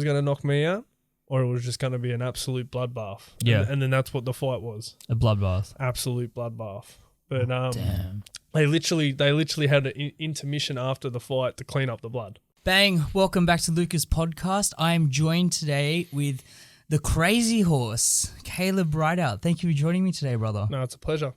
was going to knock me out or it was just going to be an absolute bloodbath. Yeah. And then that's what the fight was. A bloodbath. Absolute bloodbath. But Damn. they literally had an intermission after the fight to clean up the blood. Bang. Welcome back to Lucas Podcast. I am joined today with the Krazy Horse, Kaleb Rideout. Thank you for joining me today, brother. No, it's a pleasure.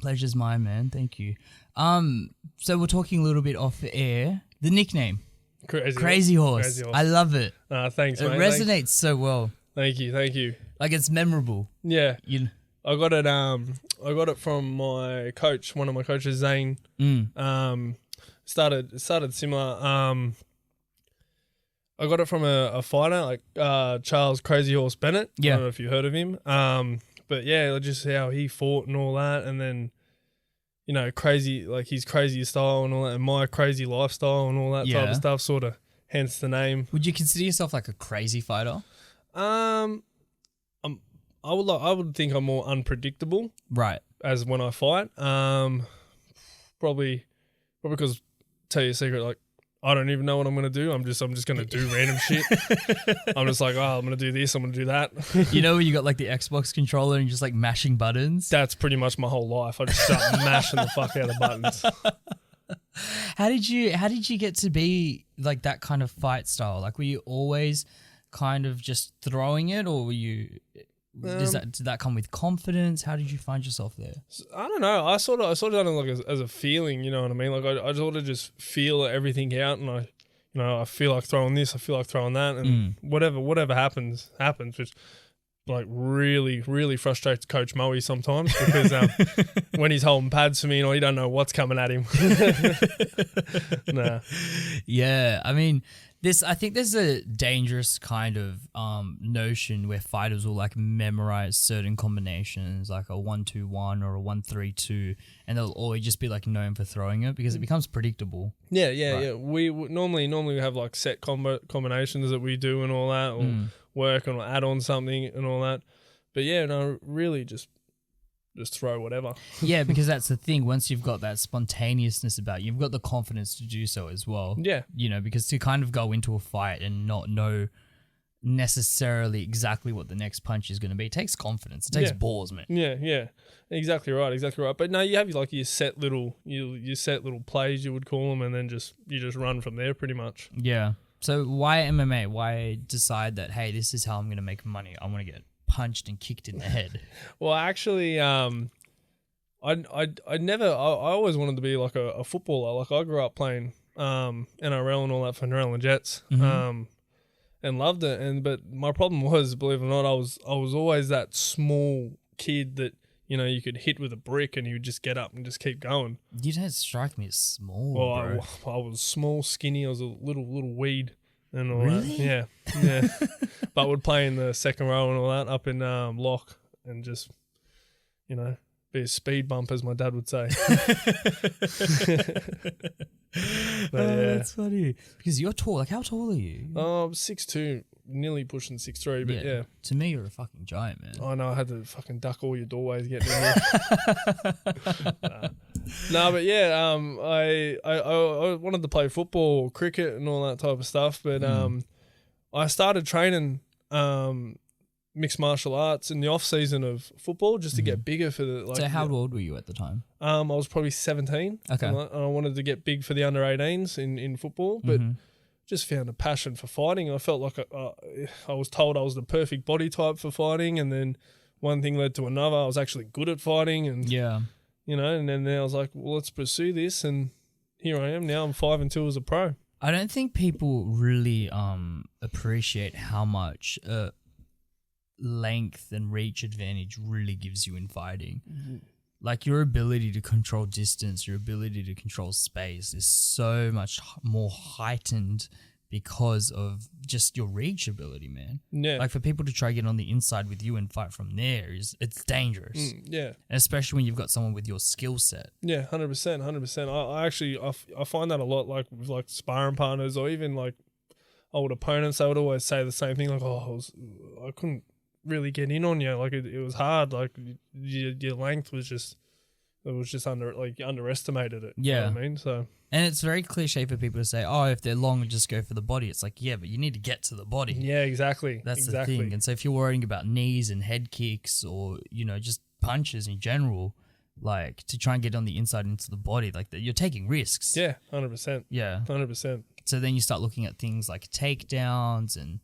Pleasure's mine, man. Thank you. So we're talking a little bit off the air. The nickname, Krazy Horse. I love it. Thanks, it mate. Resonates so well. Thank you. Like it's memorable. Yeah. I got it from my coach, one of my coaches, Zane. Started similar. I got it from a fighter like Charles Krazy Horse Bennett. Yeah. I don't know if you heard of him. But yeah, just how he fought and all that, and then crazy, like his crazy style and all that, and my crazy lifestyle and all that type of stuff. Sort of, hence the name. Would you consider yourself like a crazy fighter? I would think I'm more unpredictable, right? As when I fight, probably because tell you a secret, like I don't even know what I'm gonna do. I'm just gonna do random shit. I'm just like, I'm gonna do this, I'm gonna do that. You know when you got like the Xbox controller and you're just like mashing buttons? That's pretty much my whole life. I just start mashing the fuck out of buttons. How did you get to be like that kind of fight style? Like were you always kind of just throwing it, or were you? Did that come with confidence? How did you find yourself there? I don't know. I sort of done it like as a feeling. You know what I mean? Like I sort of just feel everything out, and I feel like throwing this, I feel like throwing that, and whatever happens, which like really, really frustrates Coach Moe sometimes because when he's holding pads for me, you don't know what's coming at him. Nah. Yeah, I mean. I think there's a dangerous kind of notion where fighters will like memorize certain combinations, like a 1-2-1 or a 1-3-2, and they'll always just be like known for throwing it because it becomes predictable. Yeah. We normally we have like set combinations that we do and all that, or work and add on something and all that. But yeah, no, really just throw whatever. Yeah, because that's the thing. Once you've got that spontaneousness about you, you've got the confidence to do so as well. Yeah. Because to kind of go into a fight and not know necessarily exactly what the next punch is going to be, it takes confidence. It takes balls, man. Yeah. Exactly right. But no, you have like your set little plays, you would call them, and then you just run from there pretty much. Yeah. So why MMA? Why decide that, hey, this is how I'm going to make money? I want to get punched and kicked in the head? Well, actually, I always wanted to be like a footballer. Like I grew up playing NRL and all that for Narellan Jets, and loved it. But my problem was, believe it or not, I was always that small kid that you could hit with a brick and you would just get up and just keep going. You don't strike me as small. Well, bro. I was small, skinny. I was a little weed. And all really? that. Yeah. But would play in the second row and all that up in Lock and just, be a speed bump, as my dad would say. That's funny. Because you're tall. Like, how tall are you? I'm 6'2", nearly pushing 6'3", but yeah. To me, you're a fucking giant, man. I know. I had to fucking duck all your doorways getting in there. No, but yeah, I wanted to play football, cricket, and all that type of stuff. But I started training mixed martial arts in the off season of football just to get bigger for the. So how old were you at the time? I was probably 17. Okay, and I wanted to get big for the under 18s in football, but just found a passion for fighting. I felt like I was told I was the perfect body type for fighting, and then one thing led to another. I was actually good at fighting, and and then I was like, well, let's pursue this, and here I am now. I'm 5-2 as a pro. I don't think people really appreciate how much length and reach advantage really gives you in fighting. Like your ability to control distance, your ability to control space is so much more heightened because of just your reach ability, man. Yeah. Like for people to try to get on the inside with you and fight from there it's dangerous. Yeah. And especially when you've got someone with your skill set. Yeah, 100%. I actually find that a lot, like with like sparring partners or even like old opponents. They would always say the same thing, like, I couldn't really get in on you. Like it was hard. Like your length was just it was just underestimated it. Yeah. You know what I mean? So. And it's very cliche for people to say, oh, if they're long, just go for the body. It's like, yeah, but you need to get to the body. Yeah, exactly. That's the thing. And so if you're worrying about knees and head kicks or, just punches in general, like to try and get on the inside into the body, like you're taking risks. Yeah, 100%. Yeah. 100%. So then you start looking at things like takedowns and,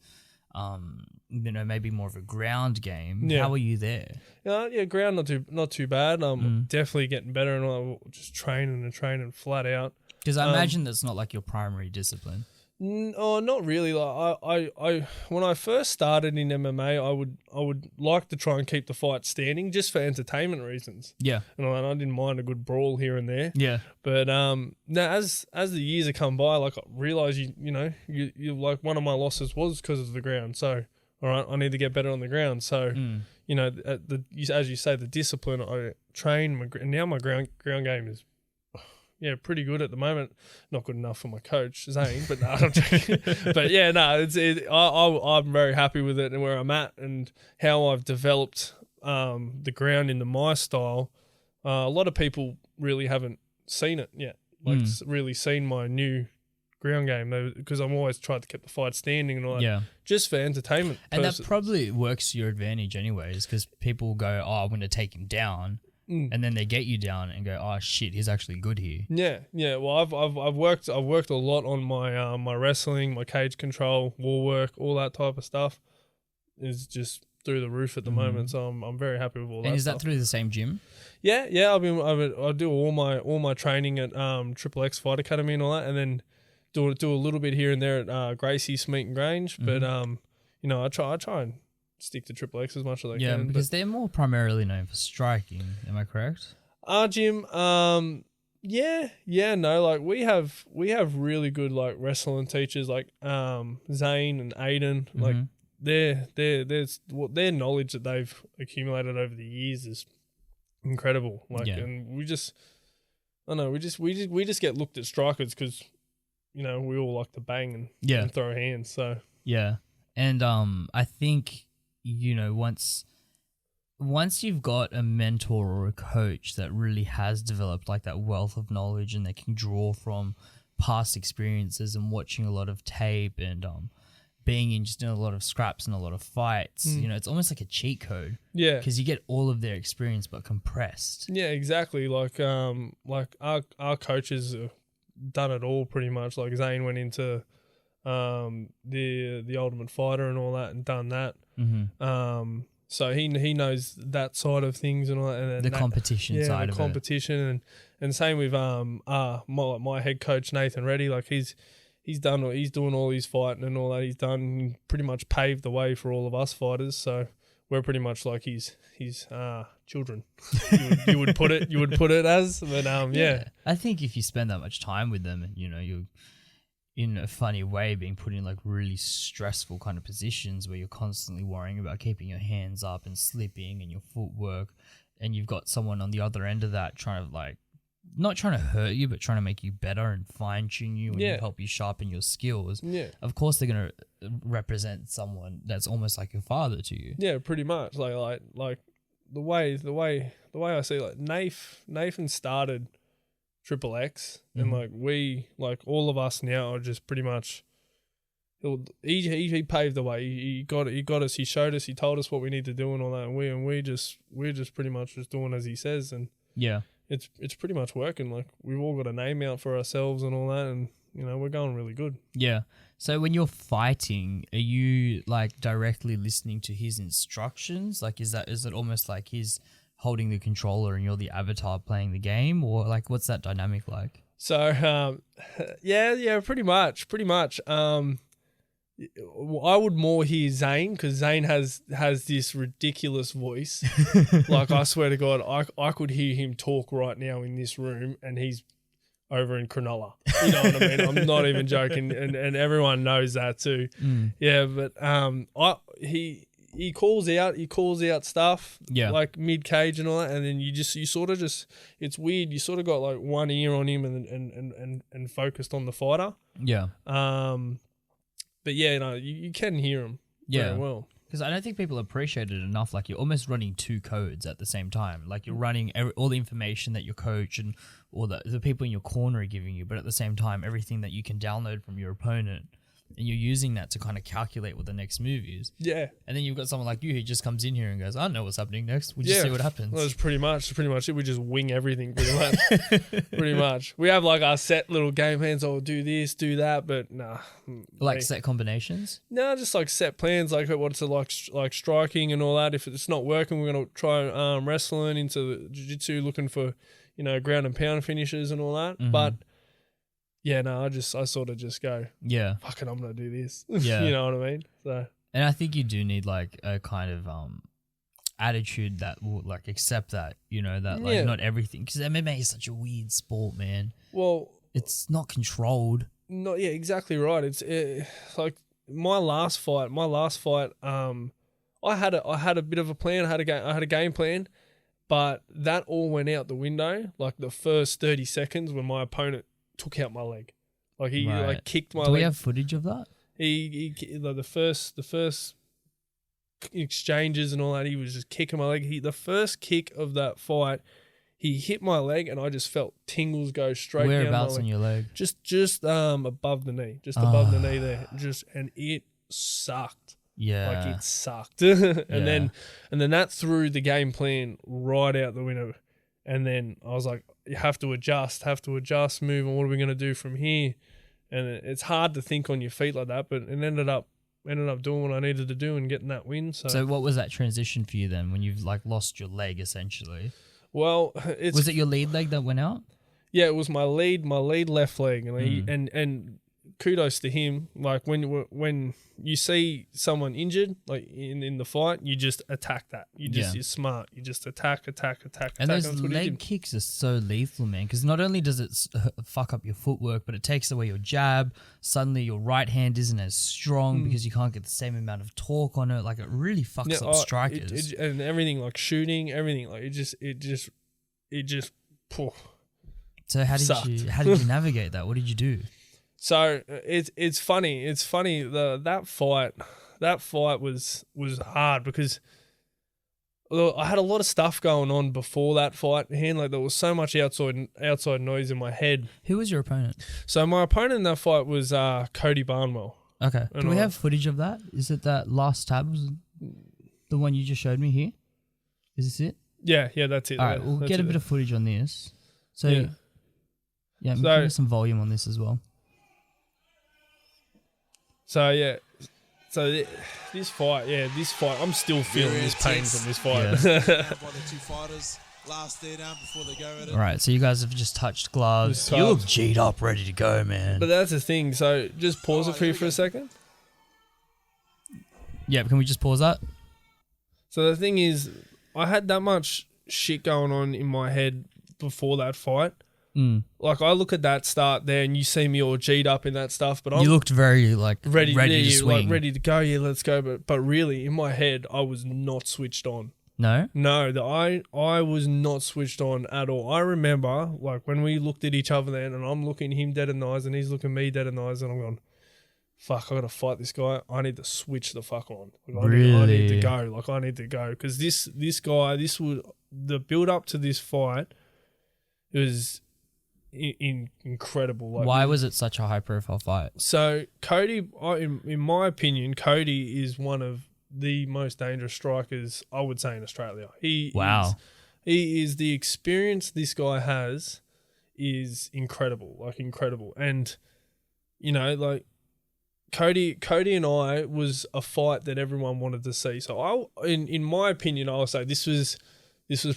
maybe more of a ground game. Yeah. How are you there? Yeah, ground not too bad. Definitely getting better and all, just training flat out. Because I imagine that's not like your primary discipline. Oh, not really. Like I when I first started in MMA, I would like to try and keep the fight standing just for entertainment reasons. Yeah. And I didn't mind a good brawl here and there. Yeah. But now as the years have come by, like I realize you like one of my losses was because of the ground. So all right, I need to get better on the ground. So as you say, the discipline I train now my ground game is. Yeah, pretty good at the moment. Not good enough for my coach, Zane, but no, I'm joking. But yeah, no, I'm very happy with it and where I'm at and how I've developed the ground into my style. A lot of people really haven't seen it yet, really seen my new ground game because I'm always tried to keep the fight standing and all that, just for entertainment. And that probably works to your advantage anyways because people go, oh, I'm going to take him down. And then they get you down and go, oh shit, he's actually good here. Yeah. Well, I've worked a lot on my my wrestling, my cage control, wall work, all that type of stuff. Is just through the roof at the moment. So I'm very happy with all that. And is stuff. that through the same gym? Yeah. I do all my training at Triple X Fight Academy and all that, and then do a little bit here and there at Gracie Smeet and Grange. But I try and stick to Triple X as much as I can. Yeah, because they're more primarily known for striking. Am I correct? Our gym, no, like we have really good like wrestling teachers like Zane and Aiden. Like their knowledge that they've accumulated over the years is incredible. Like, and we just get looked at strikers because we all like to bang and throw hands. So yeah, and I think. Once you've got a mentor or a coach that really has developed like that wealth of knowledge and they can draw from past experiences and watching a lot of tape and being in a lot of scraps and a lot of fights, it's almost like a cheat code. Yeah. Because you get all of their experience but compressed. Yeah, exactly. Like our coaches have done it all pretty much. Like Zane went into the Ultimate Fighter and all that and done that. So he knows that side of things and all that, and the competition side of competition and same with my head coach Nathan Reddy. Like he's doing all his fighting and all that he's done, pretty much paved the way for all of us fighters. So we're pretty much like his children. you would put it as, but yeah. I think if you spend that much time with them, and you're in a funny way being put in like really stressful kind of positions where you're constantly worrying about keeping your hands up and slipping and your footwork, and you've got someone on the other end of that trying to like not trying to hurt you but trying to make you better and fine tune you and help you sharpen your skills. Yeah, of course they're going to represent someone that's almost like your father to you. Yeah, pretty much. Like the way I see it, like Nathan started Triple X, and like all of us now are just pretty much. He paved the way. He got us. He showed us. He told us what we need to do and all that. And we're just pretty much just doing as he says. And it's pretty much working. Like we've all got a name out for ourselves and all that, and we're going really good. Yeah. So when you're fighting, are you like directly listening to his instructions? Like is it almost like he's holding the controller and you're the avatar playing the game, or like what's that dynamic like? So pretty much. I would more hear Zane because Zane has this ridiculous voice. Like I swear to God, I could hear him talk right now in this room, and he's over in Cronulla. You know what I mean? I'm not even joking, and everyone knows that too. Yeah, but he calls out stuff like mid cage and all that, and then you sort of it's weird. You sort of got like one ear on him and focused on the fighter. Yeah. But yeah, no, you can hear him very well. Because I don't think people appreciate it enough. Like, you're almost running two codes at the same time. Like, you're running all the information that your coach and all the people in your corner are giving you, but at the same time, everything that you can download from your opponent, and you're using that to kind of calculate what the next move is. Yeah. And then you've got someone like you who just comes in here and goes, I don't know what's happening next. We'll just see what happens. Well, that's pretty much it. We just wing everything pretty much. Pretty much. We have like our set little game plans. Oh, do this, do that, but nah. Like set combinations? No, just like set plans, like what's it like striking and all that. If it's not working, we're going to try wrestling into the jiu-jitsu, looking for, ground and pound finishes and all that. Mm-hmm. But yeah, no, I sort of just go, yeah, fuck it, I'm going to do this. Yeah. You know what I mean? So. And I think you do need like a kind of attitude that will like accept that, that like not everything, because MMA is such a weird sport, man. Well, it's not controlled. No, yeah, exactly right. It's like my last fight. I had a bit of a plan. I had a game plan, but that all went out the window. Like the first 30 seconds when my opponent took out my leg, like he like kicked my leg. Do we have footage of that? He like the first exchanges and all that, he was just kicking my leg. The first kick of that fight, he hit my leg and I just felt tingles go straight down my leg. Whereabouts on your leg? Just above the knee, above the knee there. And it sucked. Yeah, like it sucked. And then that threw the game plan right out the window. And then I was like, you have to adjust, move, and what are we going to do from here? And it's hard to think on your feet like that, but it ended up doing what I needed to do and getting that win. So what was that transition for you then when you've like lost your leg essentially? Well, was it your lead leg that went out? Yeah, it was my lead left leg, and kudos to him. Like when you see someone injured, like in the fight, you just attack that. You're smart. You just attack. And those leg kicks are so lethal, man. Because not only does it fuck up your footwork, but it takes away your jab. Suddenly, your right hand isn't as strong because you can't get the same amount of torque on it. Like it really fucks up strikers and everything. Like shooting, everything. Like it just. Poof. So how did you navigate that? What did you do? So it's funny. It's funny. That fight was hard because I had a lot of stuff going on before that fight. Like there was so much outside noise in my head. Who was your opponent? So my opponent in that fight was Cody Barnwell. Okay. Do we have footage of that? Is it that last tab? The one you just showed me here? Is this it? Yeah, that's it. All right, we'll get a bit of footage on this. So yeah, give us some volume on this as well. So this fight, I'm still feeling this pain from this fight. Yeah. Last day down before they go at it. All right, so you guys have just touched gloves. You look G'd up, ready to go, man. But that's the thing. So just pause it for you for a second. Yeah, can we just pause that? So the thing is, I had that much shit going on in my head before that fight. Like I look at that start there, and you see me all G'd up in that stuff, but you looked very like ready to swing, like ready to go. Yeah, let's go. But really, in my head, I was not switched on. No, I was not switched on at all. I remember like when we looked at each other then, and I'm looking him dead in the eyes, and he's looking me dead in the eyes, and I'm going, fuck, I gotta fight this guy. I need to switch the fuck on. Like, I need to go. Like I need to go because this guy, the build up to this fight was incredible. Like, why was it such a high profile fight? So Cody, in my opinion, Cody is one of the most dangerous strikers I would say in Australia. He is the experience this guy has is incredible, like incredible. And like Cody and I was a fight that everyone wanted to see. So in my opinion, I would say this was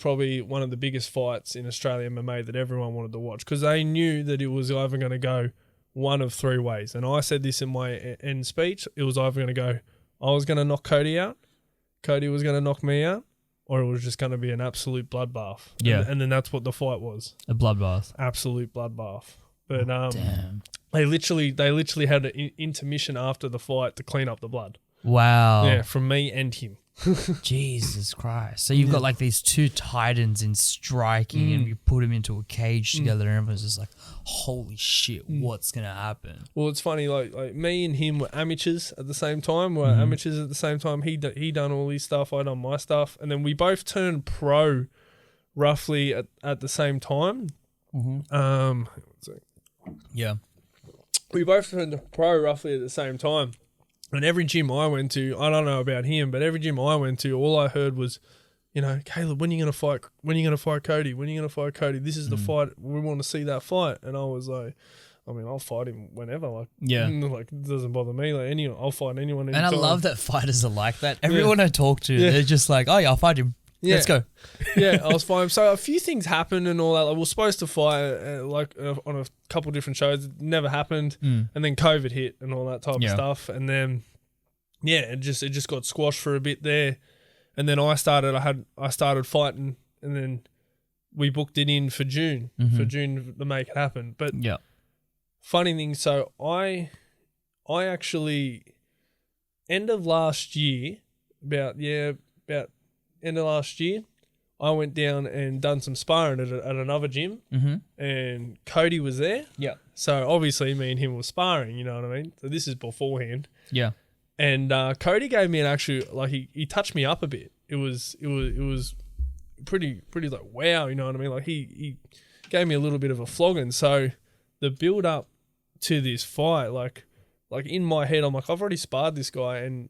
probably one of the biggest fights in Australian MMA that everyone wanted to watch because they knew that it was either going to go one of three ways. And I said this in my end speech. It was either going to go, I was going to knock Cody out, Cody was going to knock me out, or it was just going to be an absolute bloodbath. Yeah. And then that's what the fight was. A bloodbath. Absolute bloodbath. But damn. They literally had an intermission after the fight to clean up the blood. Wow. Yeah, from me and him. Jesus Christ. So you've got like these two titans in striking and you put them into a cage together and everyone's just like, holy shit, what's going to happen? Well, it's funny, like me and him were amateurs at the same time. He done all his stuff, I done my stuff. And then we both turned pro roughly at the same time. Yeah. We both turned pro roughly at the same time. And every gym I went to, I don't know about him, but every gym I went to, all I heard was, Kaleb, when are you going to fight? When are you going to fight Cody? When are you going to fight Cody? This is the fight. We want to see that fight. And I was like, I'll fight him whenever. Like, it doesn't bother me. Like, I'll fight anyone anytime. And I love that fighters are like that. Everyone I talk to, they're just like, oh yeah, I'll fight him. Yeah. Let's go. I was fine. So a few things happened and all that. Like, we were supposed to fight on a couple different shows. It never happened. And then COVID hit and all that type of stuff. And then, it just got squashed for a bit there. And then I started fighting, and then we booked it in for June, to make it happen. But funny thing, so I actually, end of last year, about end of last year, I went down and done some sparring at another gym, and Cody was there. Yeah. So obviously me and him were sparring, you know what I mean? So this is beforehand. Yeah. And Cody gave me an actual, like, he touched me up a bit. It was pretty like, wow, you know what I mean? Like, he gave me a little bit of a flogging. So the build up to this fight, like in my head, I'm like, I've already sparred this guy and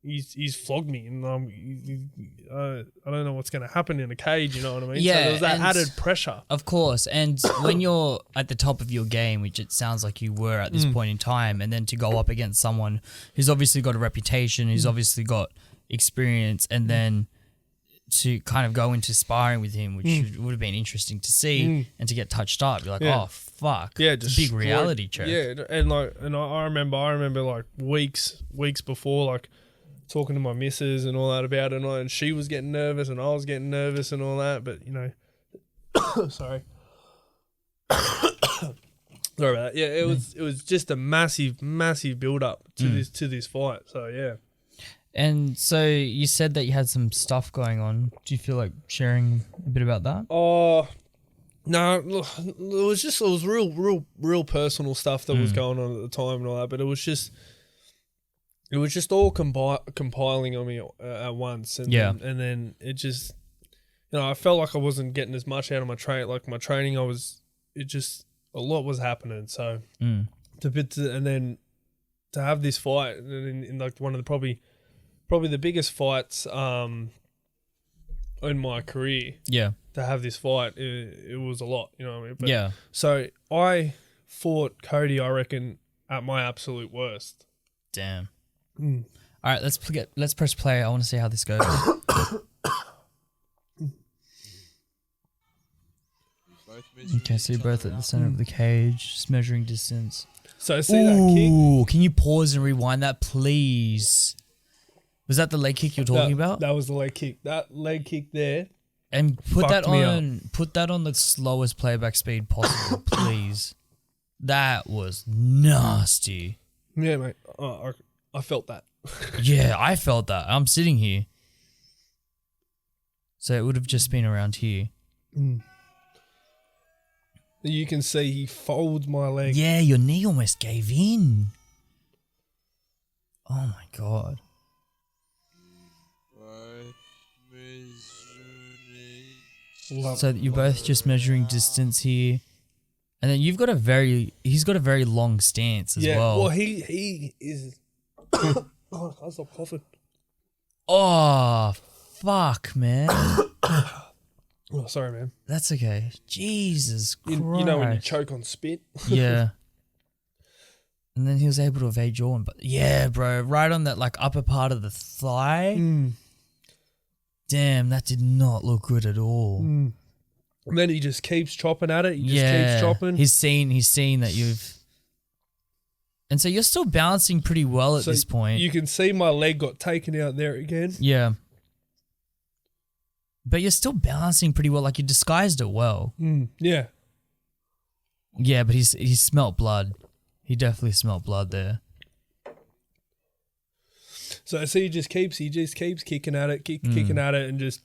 he's flogged me, and I don't know what's going to happen in a cage, you know what I mean? Yeah, so there was that added pressure. Of course, and when you're at the top of your game, which it sounds like you were at this point in time, and then to go up against someone who's obviously got a reputation, who's obviously got experience, and then to kind of go into sparring with him, which would have been interesting to see, and to get touched up, you're like, oh fuck, just it's a big reality check. Yeah, and I remember like weeks before, like, talking to my missus and all that about it, and she was getting nervous and I was getting nervous and all that, but sorry. Sorry about that. Yeah, it was just a massive build up to this fight. So yeah. And so you said that you had some stuff going on. Do you feel like sharing a bit about that? No, it was real personal stuff that was going on at the time and all that, but it was just all compiling on me at once, and then it just, I felt like I wasn't getting as much out of my training. A lot was happening. So and then to have this fight in like one of the probably the biggest fights in my career. Yeah. To have this fight, it was a lot. You know what I mean? But, so I fought Cody, I reckon, at my absolute worst. Damn. All right, let's press play. I want to see how this goes. Okay, so you're both at the center of the cage, just measuring distance. So see that kick? Can you pause and rewind that, please? Was that the leg kick you're talking about? That was the leg kick. That leg kick there. And put that on the slowest playback speed possible, please. That was nasty. Yeah, mate. I felt that. Yeah, I felt that. I'm sitting here. So it would have just been around here. You can see he folds my leg. Yeah, your knee almost gave in. Oh my God. So you're both just measuring distance here. And then he's got a very long stance as well. Yeah, well, he is... God, I stop coughing. Oh, fuck, man. Oh, sorry, man. That's okay. Jesus Christ. You know when you choke on spit? Yeah. And then he was able to evade your one. But yeah, bro, right on that like upper part of the thigh. Damn, that did not look good at all. And then he just keeps chopping at it. He just keeps chopping. He's seen that you've... And so you're still balancing pretty well at this point. You can see my leg got taken out there again. Yeah. But you're still balancing pretty well. Like, you disguised it well. Yeah. Yeah, but he smelt blood. He definitely smelt blood there. So he just keeps kicking at it, kicking at it, and just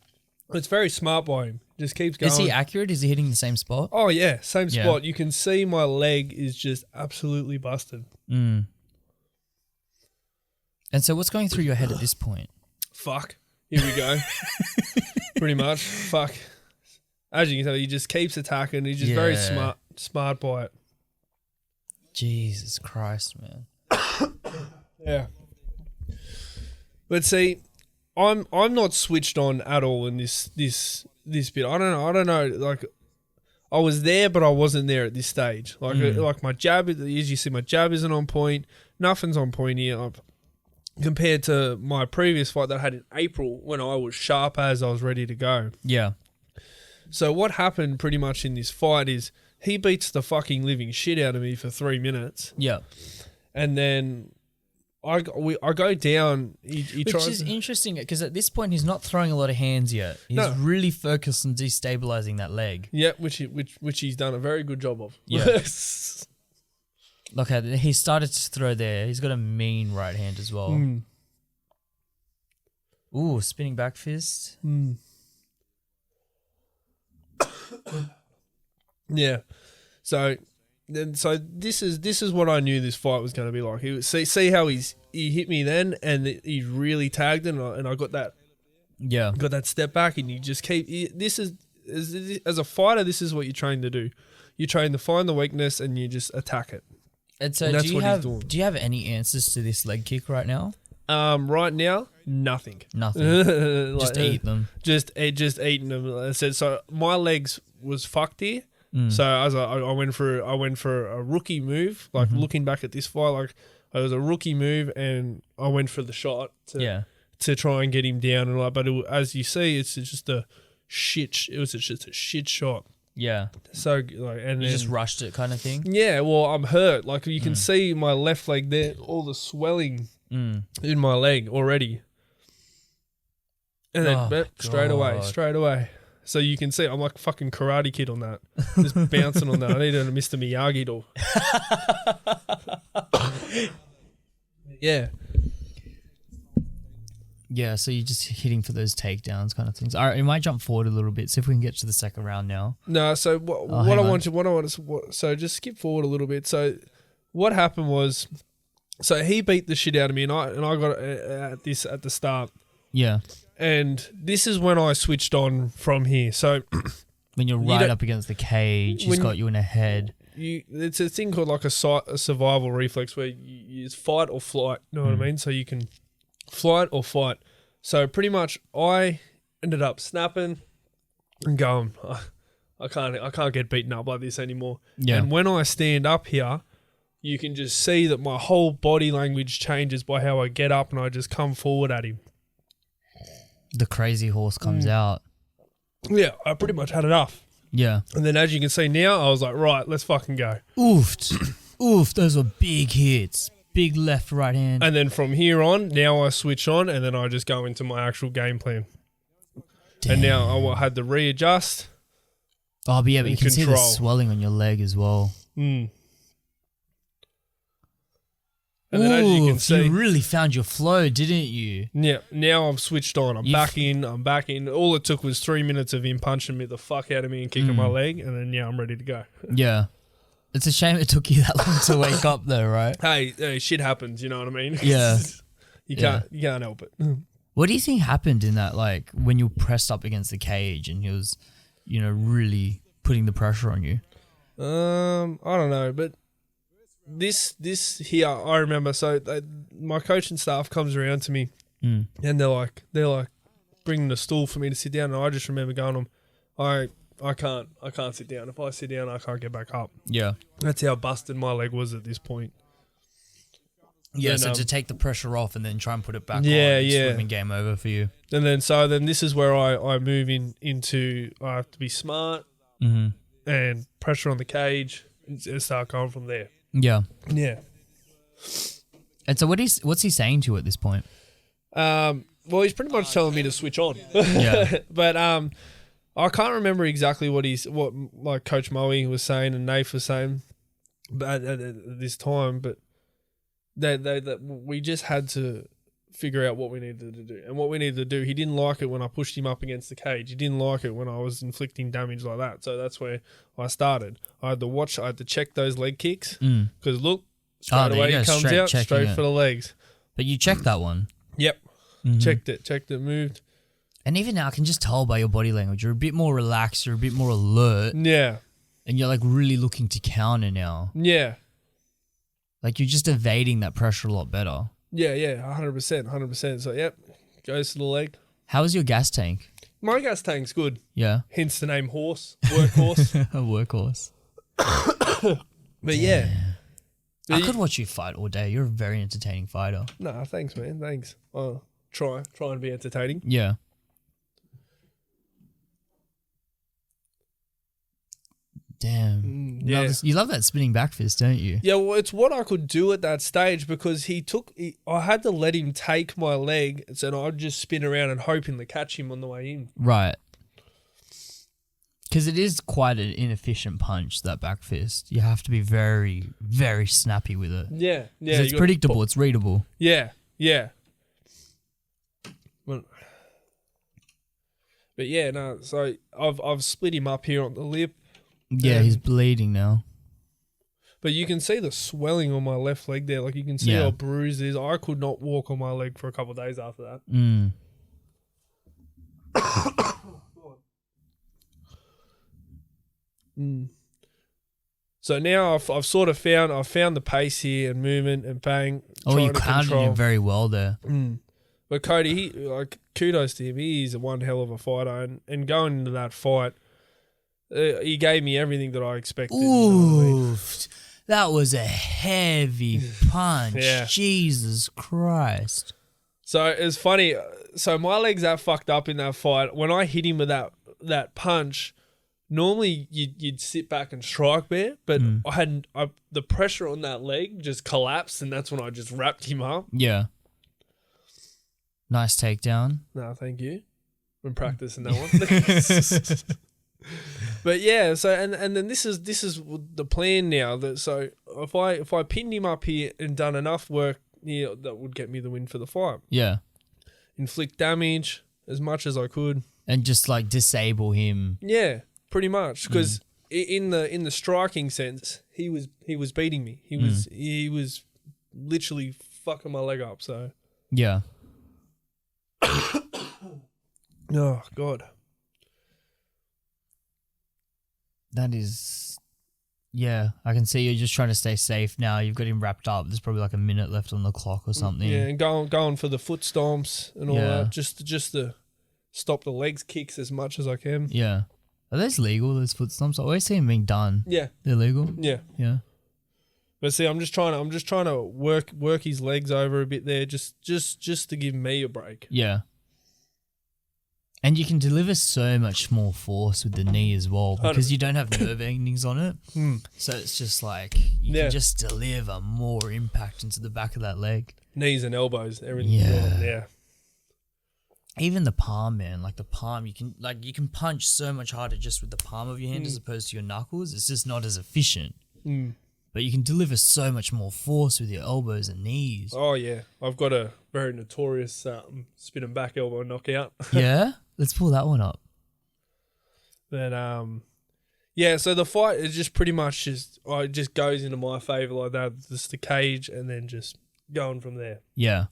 it's very smart by him. Just keeps going. Is he accurate? Is he hitting the same spot? Oh yeah, same spot. You can see my leg is just absolutely busted. Mm. And so what's going through your head at this point? Fuck. Here we go. Pretty much. Fuck. As you can tell, he just keeps attacking. He's just very smart by it. Jesus Christ, man. Yeah. But see, I'm not switched on at all in this bit. I don't know. Like, I was there, but I wasn't there at this stage. Like my jab, as you see, my jab isn't on point. Nothing's on point here. Compared to my previous fight that I had in April when I was sharp as I was ready to go. Yeah. So what happened pretty much in this fight is he beats the fucking living shit out of me for 3 minutes. Yeah. And then I go down. He Which is interesting because at this point he's not throwing a lot of hands yet. He's really focused on destabilizing that leg. Yeah, which he's done a very good job of. Yeah. Look at it. He started to throw there. He's got a mean right hand as well. Mm. Ooh, spinning back fist. Mm. Yeah. So this is what I knew this fight was going to be like. He see how he hit me then, and he really tagged it, and I got that. Yeah. Got that step back, and you just keep. This is as a fighter. This is what you train to do. You train to find the weakness, and you just attack it. And so, do you have any answers to this leg kick right now? Right now, nothing. Nothing. Just eat them. Just eating them. I said so. My legs was fucked here. So as I went for a rookie move. Like looking back at this fight, like it was a rookie move, and I went for the shot to try and get him down and like. But as you see, it's just a shit. It was just a shit shot. Yeah. So like, and you just rushed it, kind of thing. Yeah. Well, I'm hurt. Like you can see my left leg there, all the swelling in my leg already. And then straight away. So you can see I'm like fucking Karate Kid on that, just bouncing on that. I need a Mr. Miyagi doll. Yeah. Yeah, so you're just hitting for those takedowns kind of things. All right, we might jump forward a little bit, see if we can get to the second round now. No, so what I want to so just skip forward a little bit. So what happened was, so he beat the shit out of me, and I got at the start. Yeah. And this is when I switched on from here. So when you're right up against the cage, he's got you in a head. It's a thing called like a survival reflex where you fight or flight. You know what I mean? So you can flight or fight. So pretty much I ended up snapping and going, I can't get beaten up like this anymore. Yeah. And when I stand up here, you can just see that my whole body language changes by how I get up and I just come forward at him. The Krazy Horse comes out. Yeah, I pretty much had enough. Yeah. And then as you can see now, I was like, right, let's fucking go. Oof, those were big hits. Big left, right hand. And then from here on, now I switch on and then I just go into my actual game plan. Damn. And now I had to readjust. Oh, but yeah, but you can see the swelling on your leg as well. Mm. And then as you can see, you really found your flow, didn't you? Yeah. Now I'm switched on. I'm back in. All it took was 3 minutes of him punching me the fuck out of me and kicking my leg, and then I'm ready to go. Yeah. It's a shame it took you that long to wake up though, right? Hey, shit happens, you know what I mean? Yeah. You can't help it. What do you think happened in that, like, when you pressed up against the cage and he was, really putting the pressure on you? I don't know, but this here, I remember. So my coaching staff comes around to me, and they're like bringing a stool for me to sit down, and I just remember going to them, I can't sit down. If I sit down, I can't get back up. Yeah, that's how busted my leg was at this point. Yeah, and, so to take the pressure off and then try and put it back on, it's swimming game over for you. And then this is where I move into I have to be smart and pressure on the cage and start going from there. Yeah. Yeah. And so what's he saying to you at this point? Well, he's pretty much telling me to switch on. Yeah. But I can't remember exactly what like Coach Moe was saying and Nath was saying at this time, but that we just had to figure out what we needed to do. And what we needed to do, he didn't like it when I pushed him up against the cage. He didn't like it when I was inflicting damage like that. So that's where I started. I had to check those leg kicks because look, straight away he comes out, straight for the legs. But you checked that one. Yep. Checked it, moved. And even now I can just tell by your body language, you're a bit more relaxed, you're a bit more alert. Yeah. And you're like really looking to counter now. Yeah. Like you're just evading that pressure a lot better. Yeah, 100%. So, yep, goes to the leg. How was your gas tank? My gas tank's good. Yeah. Hence the name Horse, Workhorse. A workhorse. But yeah. I could watch you fight all day. You're a very entertaining fighter. Nah, thanks, man. Thanks. Try and be entertaining. Yeah. Damn. Yeah. You love that spinning back fist, don't you? Yeah, well, it's what I could do at that stage because I had to let him take my leg, so I'd just spin around and hoping to catch him on the way in. Right. Because it is quite an inefficient punch, that back fist. You have to be very, very snappy with it. Yeah. It's predictable. It's readable. Yeah. But yeah, no. So I've split him up here on the lip. Yeah, he's bleeding now. But you can see the swelling on my left leg there. Like you can see how bruised it is. I could not walk on my leg for a couple of days after that. So now I've sort of found the pace here and movement and bang. Oh, you counted him very well there. But Cody, kudos to him. He's one hell of a fighter, and going into that fight, he gave me everything that I expected. Ooh, that was a heavy punch. Yeah. Jesus Christ. So it's funny. So my legs that fucked up in that fight. When I hit him with that punch, normally you'd sit back and strike there, but the pressure on that leg just collapsed, and that's when I just wrapped him up. Yeah. Nice takedown. No, thank you. Been practicing that one. But yeah, so and then this is the plan now. So if I pinned him up here and done enough work here, that would get me the win for the fight. Yeah. Inflict damage as much as I could. And just like disable him. Yeah, pretty much. Because in the striking sense, he was beating me. He was literally fucking my leg up. So yeah. Oh God. That is, yeah, I can see you're just trying to stay safe now. You've got him wrapped up. There's probably like a minute left on the clock or something. Yeah, and going for the foot stomps and all that, just to stop the legs kicks as much as I can. Yeah. Are those legal, those foot stomps? I always see them being done. Yeah. They're legal? Yeah. Yeah. But see, I'm just trying to work his legs over a bit there, just to give me a break. Yeah. And you can deliver so much more force with the knee as well because you don't have nerve endings on it. So it's just like you can just deliver more impact into the back of that leg. Knees and elbows, everything. Yeah. Even the palm, man. Like the palm, you can punch so much harder just with the palm of your hand as opposed to your knuckles. It's just not as efficient. But you can deliver so much more force with your elbows and knees. Oh yeah, I've got a very notorious spinning back elbow knockout. Yeah. Let's pull that one up. But yeah. So the fight is just pretty much it just goes into my favor like that. Just the cage, and then just going from there. Yeah.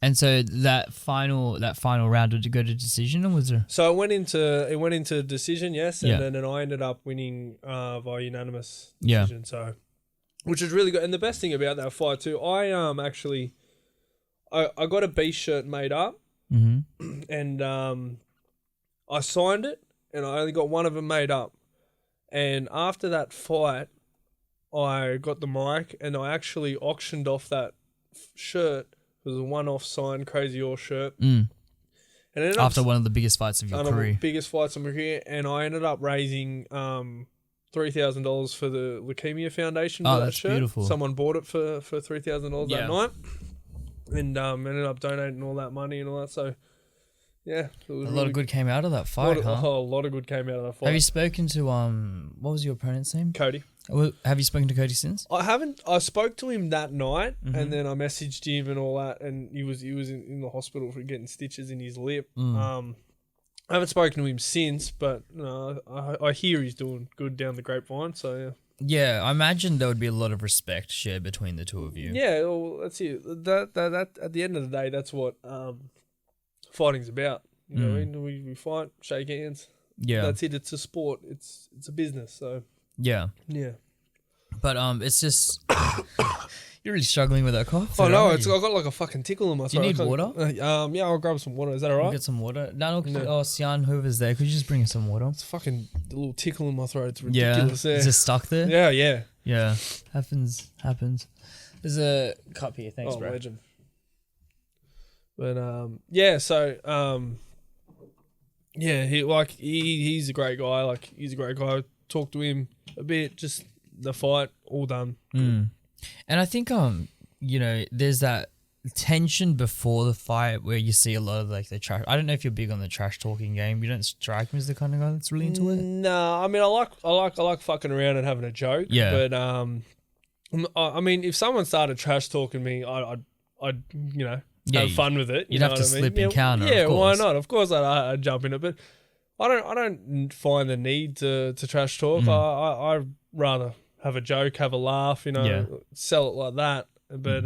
And so that final round, did it go to decision or was there? So it went into decision, yes, and then I ended up winning via unanimous decision. So, which is really good. And the best thing about that fight too, I got a B shirt made up, and I signed it, and I only got one of them made up. And after that fight, I got the mic, and I actually auctioned off that shirt. It was a one-off signed Krazy Horse shirt. And after one of the biggest fights of your career. Biggest fights of my career. And I ended up raising $3,000 for the Leukemia Foundation for that shirt. Beautiful. Someone bought it for $3,000 that night. And ended up donating all that money and all that. So, Yeah, it was A lot of good came out of that fight, a huh? lot of good came out of that fight. Have you spoken to what was your opponent's name? Cody? Have you spoken to Cody since? I haven't. I spoke to him that night, and then I messaged him and all that, and he was in the hospital for getting stitches in his lip. I haven't spoken to him since, but I hear he's doing good down the grapevine. So yeah. Yeah, I imagine there would be a lot of respect shared between the two of you. Yeah, well, that's it. That at the end of the day, that's what fighting's about. You know, what I mean? We fight, shake hands. Yeah, that's it. It's a sport. It's a business. So yeah. But it's just you're really struggling with that cough. Oh no, I've got like a fucking tickle in my throat. Do you need water? Yeah, I'll grab some water. Is that alright? Get some water. No. Oh, Sian, whoever's there, could you just bring us some water? It's fucking a little tickle in my throat. It's ridiculous. Yeah, is it stuck there? Yeah. Yeah, happens. There's a cup here. Thanks, bro. Legend. But so he's a great guy. Like he's a great guy. Talked to him a bit. Just the fight, all done. And I think there's that tension before the fight where you see a lot of like the trash. I don't know if you're big on the trash talking game. You don't strike me as the kind of guy that's really into it. No, I mean I like fucking around and having a joke. Yeah. But I mean, if someone started trash talking me, I'd have fun with it. You'd have to slip and counter. Yeah, of course. Why not? Of course I'd jump in it, but I don't find the need to trash talk. I rather have a joke, have a laugh, sell it like that. But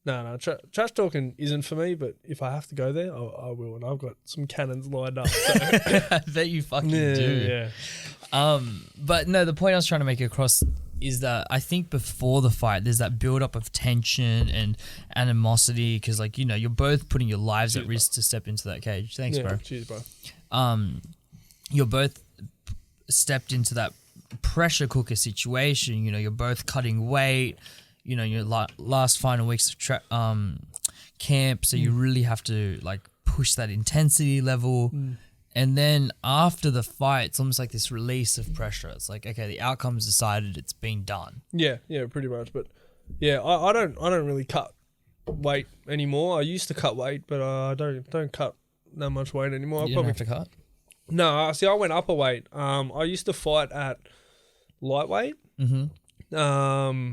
no, trash talking isn't for me. But if I have to go there, I will, and I've got some cannons lined up. So. I bet you fucking do. Yeah. But no, the point I was trying to make across is that I think before the fight, there's that build up of tension and animosity because, like, you're both putting your lives at risk to step into that cage. Thanks, bro. Cheers, bro. You're both stepped into that pressure cooker situation. You're both cutting weight. Your last final weeks of camp, so you really have to like push that intensity level. And then after the fight, it's almost like this release of pressure. It's like, okay, the outcome's decided, it's been done. Yeah, pretty much. But yeah, I don't really cut weight anymore. I used to cut weight, but I don't cut that much weight anymore. You don't have to cut? No, see, I went up a weight. I used to fight at lightweight. In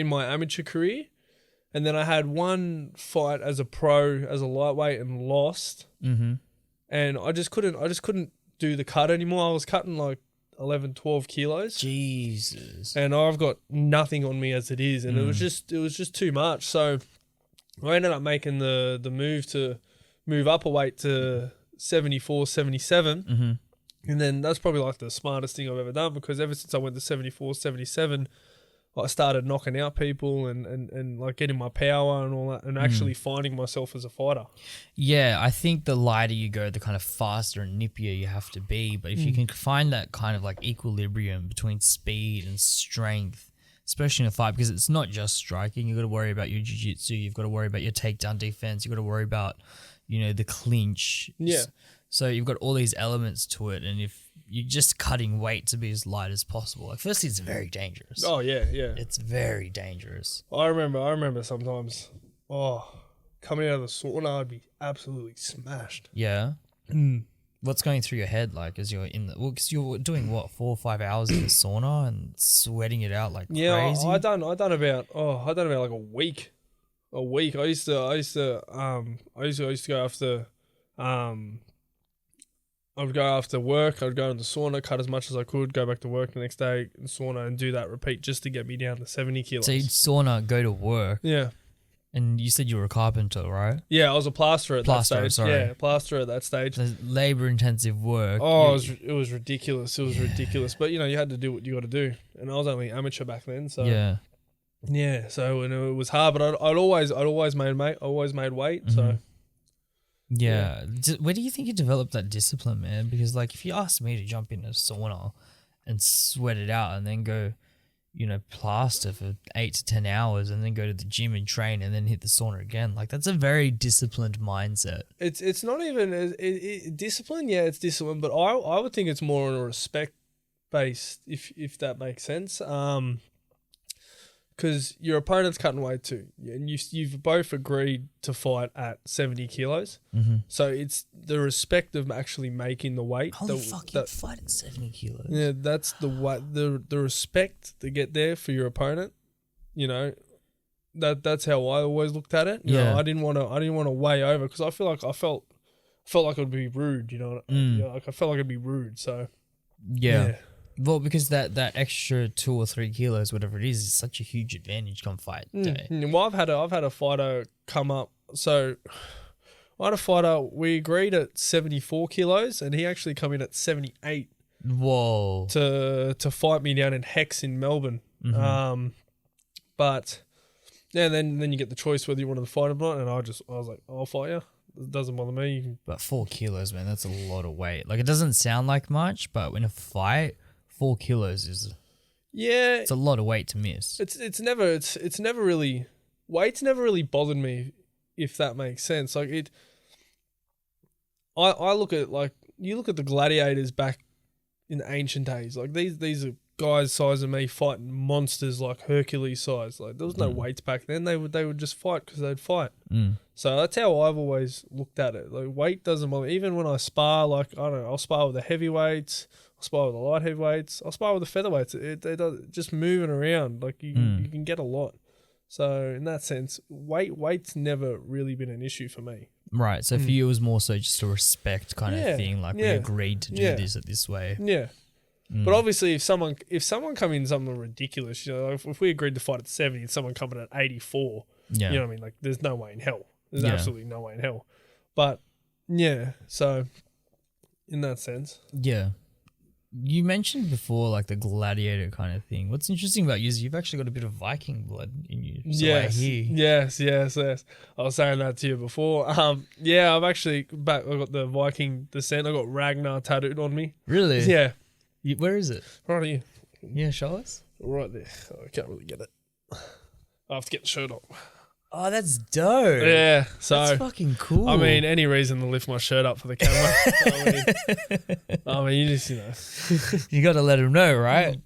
my amateur career, and then I had one fight as a pro as a lightweight and lost. And I just couldn't do the cut anymore. I was cutting like 11, 12 kilos. Jesus. And I've got nothing on me as it is, and it was just too much. So I ended up making the move to move up a weight to 74, 77. And then that's probably like the smartest thing I've ever done, because ever since I went to 74, 77, I started knocking out people and like getting my power and all that, and actually finding myself as a fighter. Yeah, I think the lighter you go, the kind of faster and nippier you have to be. But if you can find that kind of like equilibrium between speed and strength, especially in a fight, because it's not just striking. You've got to worry about your jiu-jitsu. You've got to worry about your takedown defense. You've got to worry about, the clinch. Yeah. So you've got all these elements to it. And if you're just cutting weight to be as light as possible, like, firstly, it's very dangerous. Oh, yeah. It's very dangerous. I remember sometimes, coming out of the sauna, I'd be absolutely smashed. Yeah. What's going through your head, like, as you're in the... Well, because you're doing, 4 or 5 hours in the sauna and sweating it out like crazy? Yeah, I done about like a week. I used to go after... I would go after work, I'd go in the sauna, cut as much as I could, go back to work the next day in sauna and do that repeat just to get me down to 70 kilos. So you'd sauna, go to work. Yeah. And you said you were a carpenter, right? Yeah, I was a plasterer at that stage. Sorry. Yeah, plasterer at that stage. The labor-intensive work. Oh, it was ridiculous. It was ridiculous. But, you had to do what you got to do. And I was only amateur back then, so... Yeah. Yeah, so it was hard, but I'd always made weight, so... Yeah. Where do you think you developed that discipline, man? Because, like, if you asked me to jump in a sauna and sweat it out and then go, plaster for 8 to 10 hours and then go to the gym and train and then hit the sauna again, like, that's a very disciplined mindset. It's not even discipline. Yeah, it's discipline, but I would think it's more on a respect based, if that makes sense. because your opponent's cutting weight too, and you've both agreed to fight at 70 kilos. Mm-hmm. So it's the respect of actually making the weight. Holy fuck, you fight at 70 kilos. Yeah, that's the respect to get there for your opponent. You know, that's how I always looked at it. You know, I didn't want to weigh over because I felt like it would be rude. You know, like I felt like it'd be rude. So yeah. Well, because that extra 2 or 3 kilos, whatever it is such a huge advantage come fight day. Well, I've had a fighter come up. So I had a fighter. We agreed at 74 kilos, and he actually come in at 78. Whoa! To fight me down in Hex in Melbourne. Mm-hmm. But yeah, then you get the choice whether you wanted to fight or not, and I was like, I'll fight you. It doesn't bother me. But 4 kilos, man, that's a lot of weight. Like, it doesn't sound like much, but in a fight, 4 kilos is it's a lot of weight to miss. It's never really weight's never really bothered me, if that makes sense. Like I look at, like, you look at the gladiators back in the ancient days. Like these are guys size of me fighting monsters like Hercules size. Like there was no weights back then. They would just fight because they'd fight. So that's how I've always looked at it. Like weight doesn't bother. Even when I spar, like I don't know, I'll spar with the heavyweights. I'll spar with the light heavyweights. I'll spar with the featherweights. It does just moving around. Like you can get a lot. So in that sense, weight's never really been an issue for me. Right. So for you, it was more so just a respect kind of thing. Like we agreed to do this at this way. Yeah. But obviously, if someone come in something ridiculous, you know, if we agreed to fight at 70 and someone coming at 84, you know what I mean? Like, there's no way in hell. There's absolutely no way in hell. But yeah, so in that sense, you mentioned before like the gladiator kind of thing. What's interesting about you is you've actually got a bit of Viking blood in you. So Yes. I was saying that to you before. I've actually back. I got the Viking descent. I got Ragnar tattooed on me. Really? Yeah. Where is it? Right here. Yeah, show us. Right there. I can't really get it. I have to get the shirt off. Oh, that's dope. Yeah. So that's fucking cool. I mean, any reason to lift my shirt up for the camera. I mean, you just, you know. You got to let him know, right?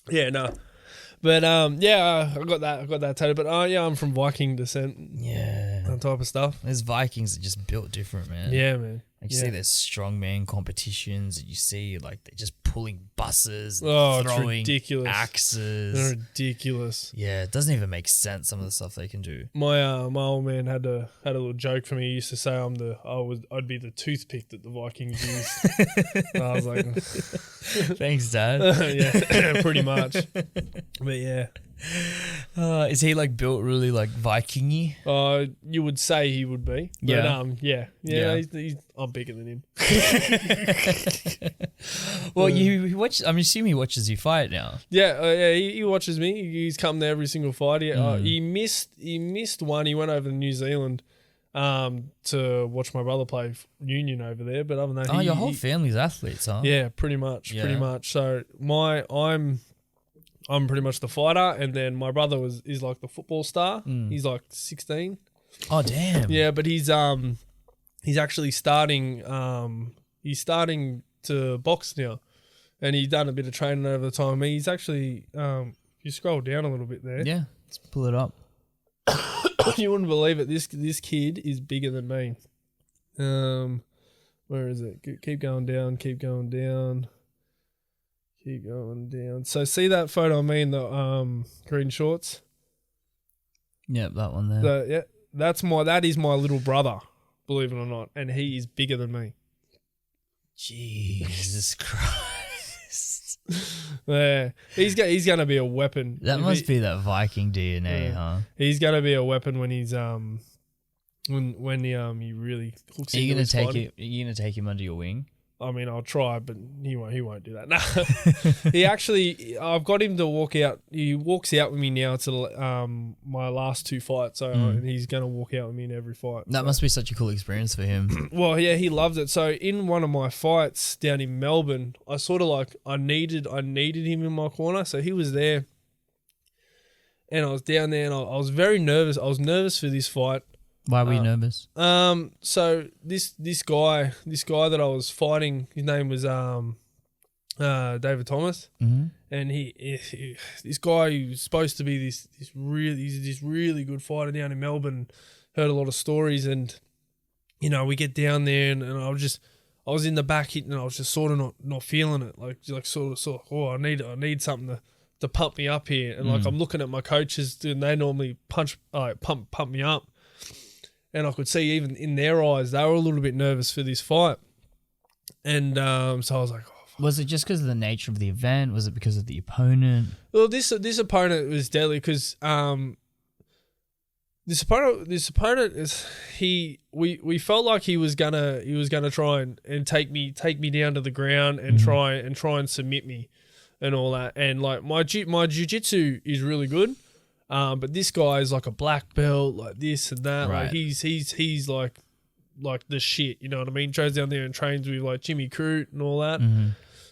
Yeah, no. But I got that tattoo. But I'm from Viking descent. Yeah. That type of stuff. There's Vikings that just built different, man. Yeah, man. Like you see there's strongman competitions, and you see like they're just pulling buses, and it's throwing ridiculous. axes. They're ridiculous. Yeah, it doesn't even make sense, some of the stuff they can do. My old man had a little joke for me. He used to say I'd be the toothpick that the Vikings used. I was like, thanks, Dad. Yeah, pretty much. But yeah. Is he like built really like Viking-y? You would say he would be. But, yeah. I'm bigger than him. Well, you watch. I'm assuming he watches you fight now. Yeah, he watches me. He's come to every single fight. He missed one. He went over to New Zealand to watch my brother play Union over there. But other than that, your whole family's athletes, huh? Yeah, pretty much. So I'm pretty much the fighter, and then my brother is like the football star. He's like 16. Oh damn! Yeah, but he's actually starting. He's starting to box now, and he's done a bit of training over the time. He's actually. If you scroll down a little bit there, yeah, let's pull it up. You wouldn't believe it. This kid is bigger than me. Where is it? Keep going down. Keep going down. Keep going down. So see that photo of me in the green shorts? Yep, that one there. That is my little brother, believe it or not, and he is bigger than me. Jesus Christ. Yeah, he's going to be a weapon. That must be that Viking DNA, huh? He's going to be a weapon when he's when he really hooks into his body. Are you gonna take him under your wing? I mean, I'll try, but he won't do that. No, he actually, I've got him to walk out. He walks out with me now to my last 2 fights. So and he's going to walk out with me in every fight. That must be such a cool experience for him. Well, yeah, he loves it. So in one of my fights down in Melbourne, I sort of like, I needed him in my corner. So he was there and I was down there and I was very nervous. I was nervous for this fight. Why were you nervous? So this guy that I was fighting, his name was David Thomas, and he this guy who's supposed to be this really good fighter down in Melbourne. Heard a lot of stories, and you know, we get down there, and I was in the back hitting, and I was just sort of not feeling it, like sort of oh, I need something to pump me up here, and like I'm looking at my coaches, and they normally pump me up, and I could see even in their eyes they were a little bit nervous for this fight, and so I was like, oh, was it just because of the nature of the event? Was it because of the opponent? well, this opponent was deadly because this opponent is we felt like he was gonna try and take me down to the ground and try and submit me and all that, and like my jiu-jitsu is really good, but this guy is like a black belt, like this and that, Right. like he's like the shit, you know what I mean? Goes down there and trains with like Jimmy Crute and all that.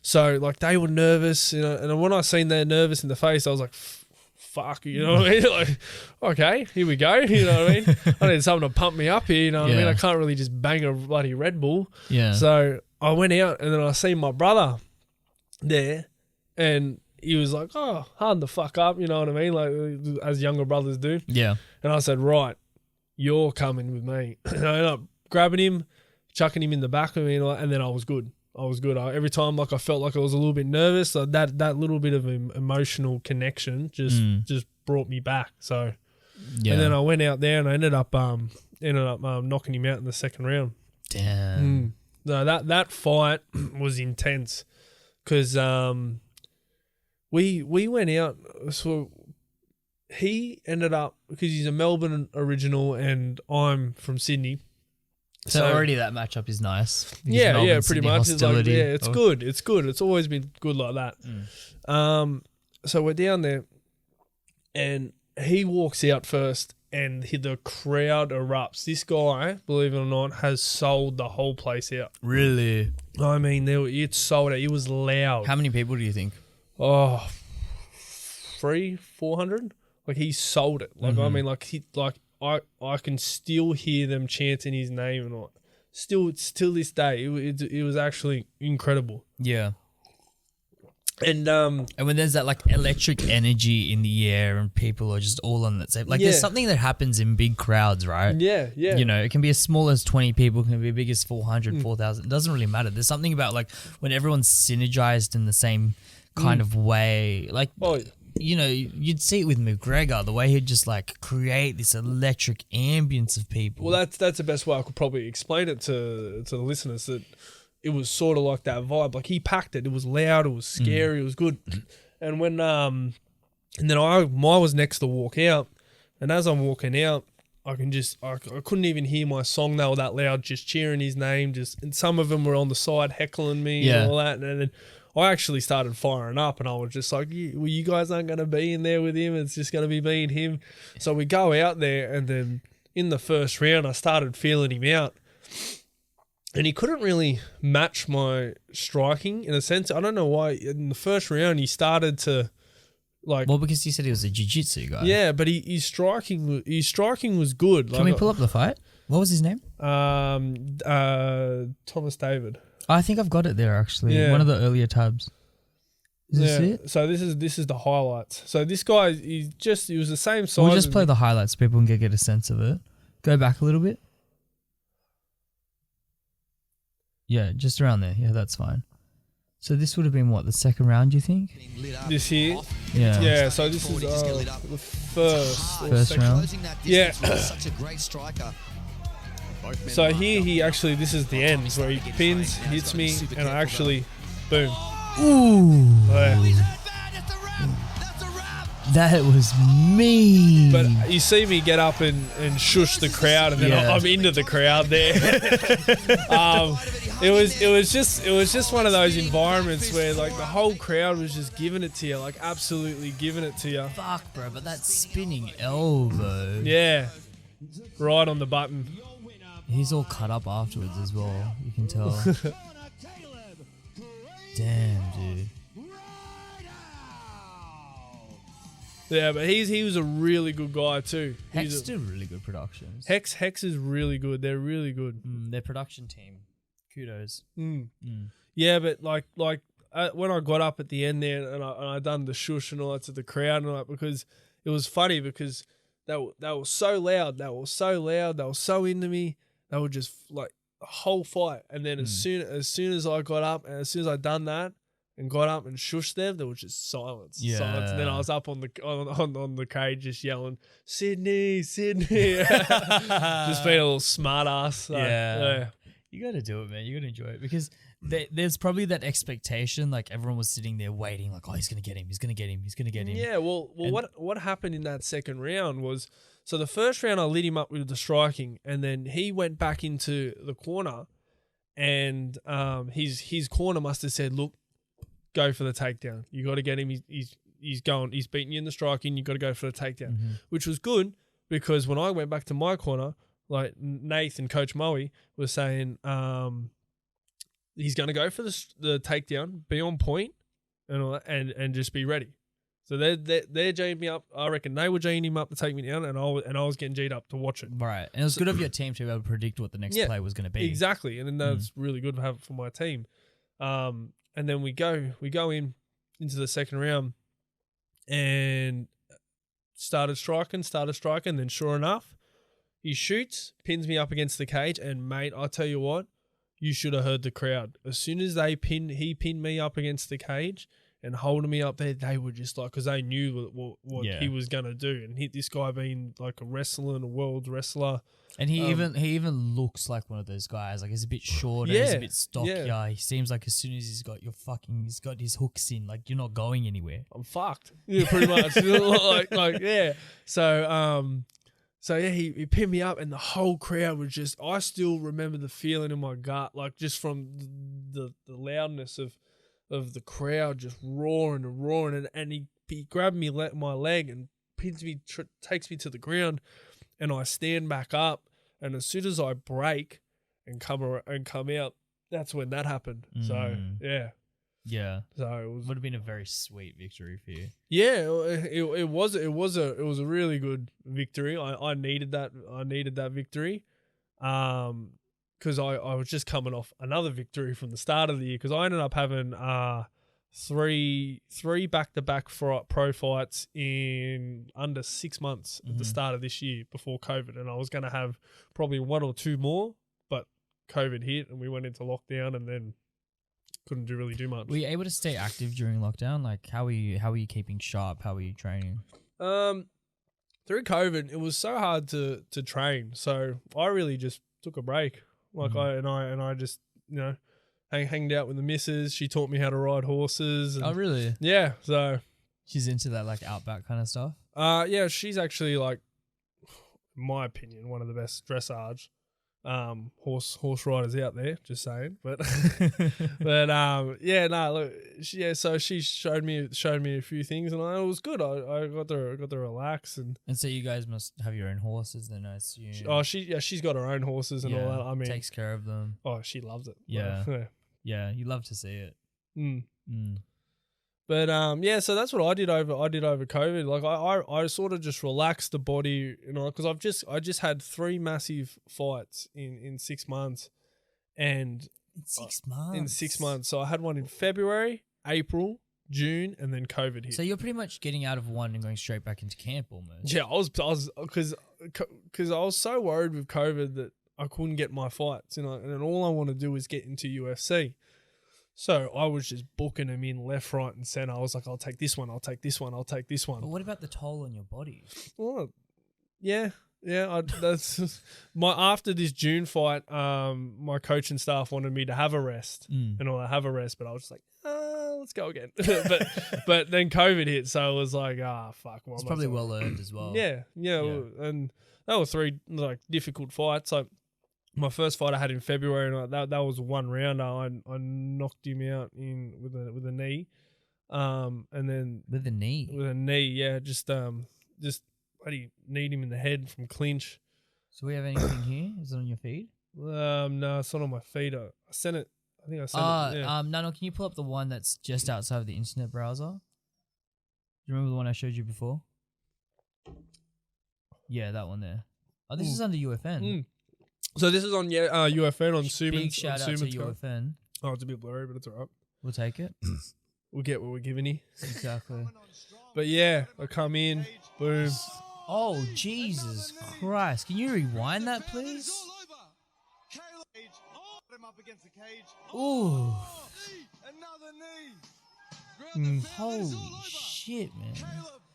So like they were nervous, you know, and when I seen they're nervous in the face, I was like, fuck, you know what I mean? Like, okay, here we go, you know what I mean? I need something to pump me up here, you know what I mean? I can't really just bang a bloody Red Bull. Yeah. So I went out, and then I seen my brother there, and he was like, oh, harden the fuck up, you know what I mean? Like, as younger brothers do. Yeah. And I said, right, you're coming with me. And I ended up grabbing him, chucking him in the back of me, and then I was good. Every time, like, I felt like I was a little bit nervous. So that little bit of emotional connection just brought me back. So, and then I went out there and I ended up knocking him out in the second round. Damn. No, that fight was intense because we went out. So he ended up, because he's a Melbourne original and I'm from Sydney. So already that matchup is nice. Yeah, Melbourne, pretty Sydney much. It's like, hostility. it's good. It's good. It's always been good like that. So we're down there, and he walks out first, and the crowd erupts. This guy, believe it or not, has sold the whole place out. Really? I mean, it sold out. It was loud. How many people do you think? Oh, 300-400. Like, he sold it. Like, I mean, I can still hear them chanting his name and all. Still this day, it was actually incredible. Yeah. And when there's that like electric energy in the air and people are just all on that same, like there's something that happens in big crowds, right? Yeah. You know, it can be as small as 20 people, it can be as big as 400, 4,000. It doesn't really matter. There's something about like when everyone's synergized in the same kind of way, like. You know, you'd see it with McGregor, the way he'd just like create this electric ambience of people. Well, that's the best way I could probably explain it to the listeners, that it was sort of like that vibe. Like, he packed it. It was loud. It was scary. It was good. And when and then I was next to walk out, and as I'm walking out, I couldn't even hear my song. They were that loud, just cheering his name. And some of them were on the side heckling me and all that. And then I actually started firing up, and I was just like, well, you guys aren't going to be in there with him. It's just going to be me and him. So we go out there, and then in the first round, I started feeling him out. And he couldn't really match my striking in a sense. I don't know why. In the first round, he started to like... Well, because you said he was a jiu-jitsu guy. Yeah, but his striking was good. Can we pull up the fight? What was his name? Thomas David. I think I've got it there actually. Yeah. One of the earlier tabs. Is this it? So this is the highlights. So this guy, he was the same size. We'll just play the highlights so people can get a sense of it. Go back a little bit. Yeah, just around there. Yeah, that's fine. So this would have been what, the second round, do you think? This here? Yeah. Yeah, so this is the first round. Yeah. So here this is the end where he pins, hits me, and I actually, boom. Ooh. Yeah. That was mean. But you see me get up and shush the crowd, and then I'm into the crowd there. It was just one of those environments where like the whole crowd was just giving it to you, like absolutely giving it to you. Fuck, bro, but that spinning elbow. Yeah, right on the button. He's all cut up afterwards as well. You can tell. Damn, dude. Yeah, but he was a really good guy too. Hex do really good productions. Hex is really good. They're really good. Their production team, kudos. Yeah, but like when I got up at the end there and I done the shush and all that to the crowd and all that, because it was funny because they were so loud. They were so loud. They were so into me. They were just like a whole fight. And then as soon as I got up and as soon as I done that and got up and shushed them, there was just silence. Yeah. Silence. And then I was up on the cage just yelling, Sydney, Sydney. Just being a little smart ass. So, yeah. You got to do it, man. You got to enjoy it because there's probably that expectation. Like everyone was sitting there waiting, like, oh, he's gonna get him. He's gonna get him. He's gonna get him. Yeah. Well, what happened in that second round was, so the first round I lit him up with the striking, and then he went back into the corner, and his corner must have said, look, go for the takedown. You got to get him. He's beating you in the striking. You got to go for the takedown, which was good because when I went back to my corner, like Nath and Coach Moe was saying, he's going to go for the takedown, be on point, and all that, and just be ready. So they're G'ing me up. I reckon they were G'ing him up to take me down, and I was getting G'd up to watch it. Right, and it was good of your team to be able to predict what the next play was going to be. Exactly, and then that's really good to have for my team. And then we go into the second round, and started striking. Then sure enough, he shoots, pins me up against the cage, and mate, I tell you what, you should have heard the crowd. As soon as he pinned me up against the cage and holding me up there, they were just like, because they knew what he was going to do. And this guy being like a wrestler and a world wrestler. And he even looks like one of those guys. Like he's a bit shorter, he's a bit stockier. Yeah. He seems like as soon as he's got his hooks in, like you're not going anywhere. I'm fucked. Yeah, pretty much. like yeah. So yeah, he pinned me up, and the whole crowd was just. I still remember the feeling in my gut, like just from the loudness of the crowd just roaring, and he grabbed my leg and pins me, takes me to the ground, and I stand back up, and as soon as I break and come out, that's when that happened. So yeah. Yeah. So it would have been a very sweet victory for you. Yeah, it was a really good victory. I needed that. I needed that victory, because I was just coming off another victory from the start of the year. Because I ended up having three back-to-back pro fights in under 6 months at the start of this year before COVID, and I was going to have probably one or two more, but COVID hit and we went into lockdown, and then couldn't really do much. Were you able to stay active during lockdown? Like, how were you keeping sharp? How were you training? Through COVID, it was so hard to train. So I really just took a break. Like I just hanged out with the missus. She taught me how to ride horses. Oh, really? Yeah. So she's into that like outback kind of stuff. Yeah, she's actually like, in my opinion, one of the best dressage horse riders out there, just saying. But so she showed me a few things, and it was good. I got to relax, and so you guys must have your own horses then, I assume. She's got her own horses and all that. I mean, takes care of them. Oh, she loves it. Yeah, you love to see it. But so that's what I did over COVID. Like I sort of just relaxed the body, because I just had 3 massive fights in 6 months, and in 6 months. So I had one in February, April, June, and then COVID hit. So you're pretty much getting out of one and going straight back into camp almost. Yeah, I was because I was so worried with COVID that I couldn't get my fights, and then all I want to do is get into UFC. So I was just booking them in left, right, and center. I was like, I'll take this one, I'll take this one, I'll take this one. But what about the toll on your body? Well, yeah. That's after this June fight. My coaching staff wanted me to have a rest, and I'll have a rest, but I was just like, let's go again. but then COVID hit, so it was like, fuck. It's probably well earned as well. Yeah, and that were 3 like difficult fights. Like my first fight I had in February, and that was 1 rounder. I knocked him out with a knee, and then with a knee, yeah, just bloody kneed him in the head from clinch. So we have anything here? Is it on your feed? No, it's not on my feed. I sent it. I think I sent it. Yeah. No, can you pull up the one that's just outside of the internet browser? Do you remember the one I showed you before? Yeah, that one there. Oh, this is under UFN. So this is on UFN on Subin. Big shout out to UFN. Oh, it's a bit blurry, but it's alright. We'll take it. We'll get what we're giving you. Exactly. But yeah, I come in, boom. Oh, Jesus Christ. Can you rewind that, please? Ooh. Holy shit, man.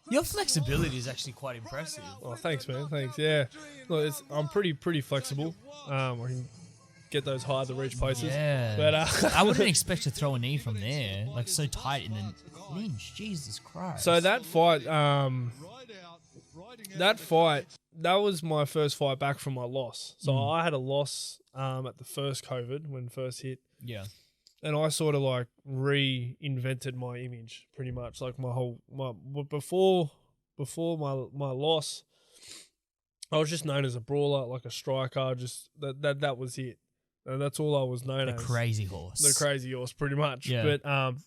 Your flexibility is actually quite impressive. Oh, thanks, man. Thanks. Yeah. Look, I'm pretty flexible. I can get those hard to reach places. Yeah. But I wouldn't expect to throw a knee from there. Like, so tight in the clinch. Jesus Christ. So that fight, that was my first fight back from my loss. So I had a loss at the first COVID when it first hit. Yeah. And I sort of like reinvented my image pretty much. Like before my loss, I was just known as a brawler, like a striker. Just that was it. And that's all I was known as. The Krazy Horse. The Krazy Horse, pretty much. Yeah. But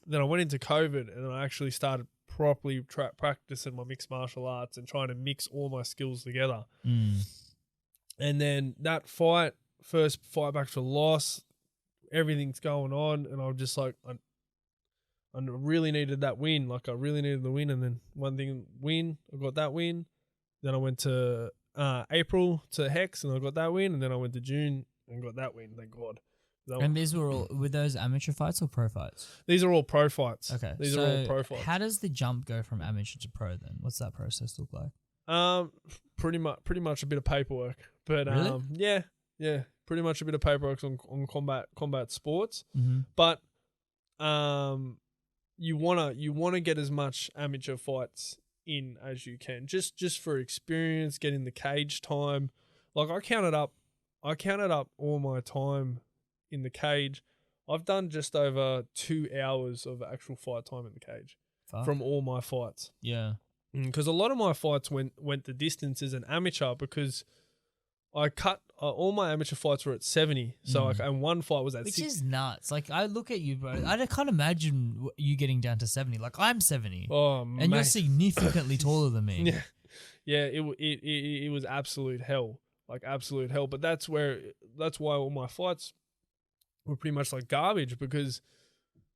then I went into COVID and I actually started properly practicing my mixed martial arts and trying to mix all my skills together. And then that first fight back to loss, everything's going on, and I'm just like, I really needed that win. Like, I really needed the win, and then I got that win. Then I went to April to Hex, and I got that win, and then I went to June and got that win, thank God. And these were all, were those amateur fights or pro fights? These are all pro fights. Okay. These are all pro fights. How does the jump go from amateur to pro then? What's that process look like? Pretty much a bit of paperwork. But Really? yeah. Pretty much a bit of paperwork on combat sports. Mm-hmm. But you wanna get as much amateur fights in as you can. Just for experience, getting the cage time. Like I counted up all my time in the cage. I've done just over 2 hours of actual fight time in the cage. Fuck. From all my fights. Yeah. Because a lot of my fights went the distance as an amateur because I cut all my amateur fights were at 70. So and one fight was at Which 60. is nuts. Like, I look at you, bro. I can't imagine you getting down to 70. Like, I'm 70. Oh, and mate. you're significantly taller than me. Yeah. It was absolute hell. Like absolute hell. But that's why all my fights were pretty much like garbage because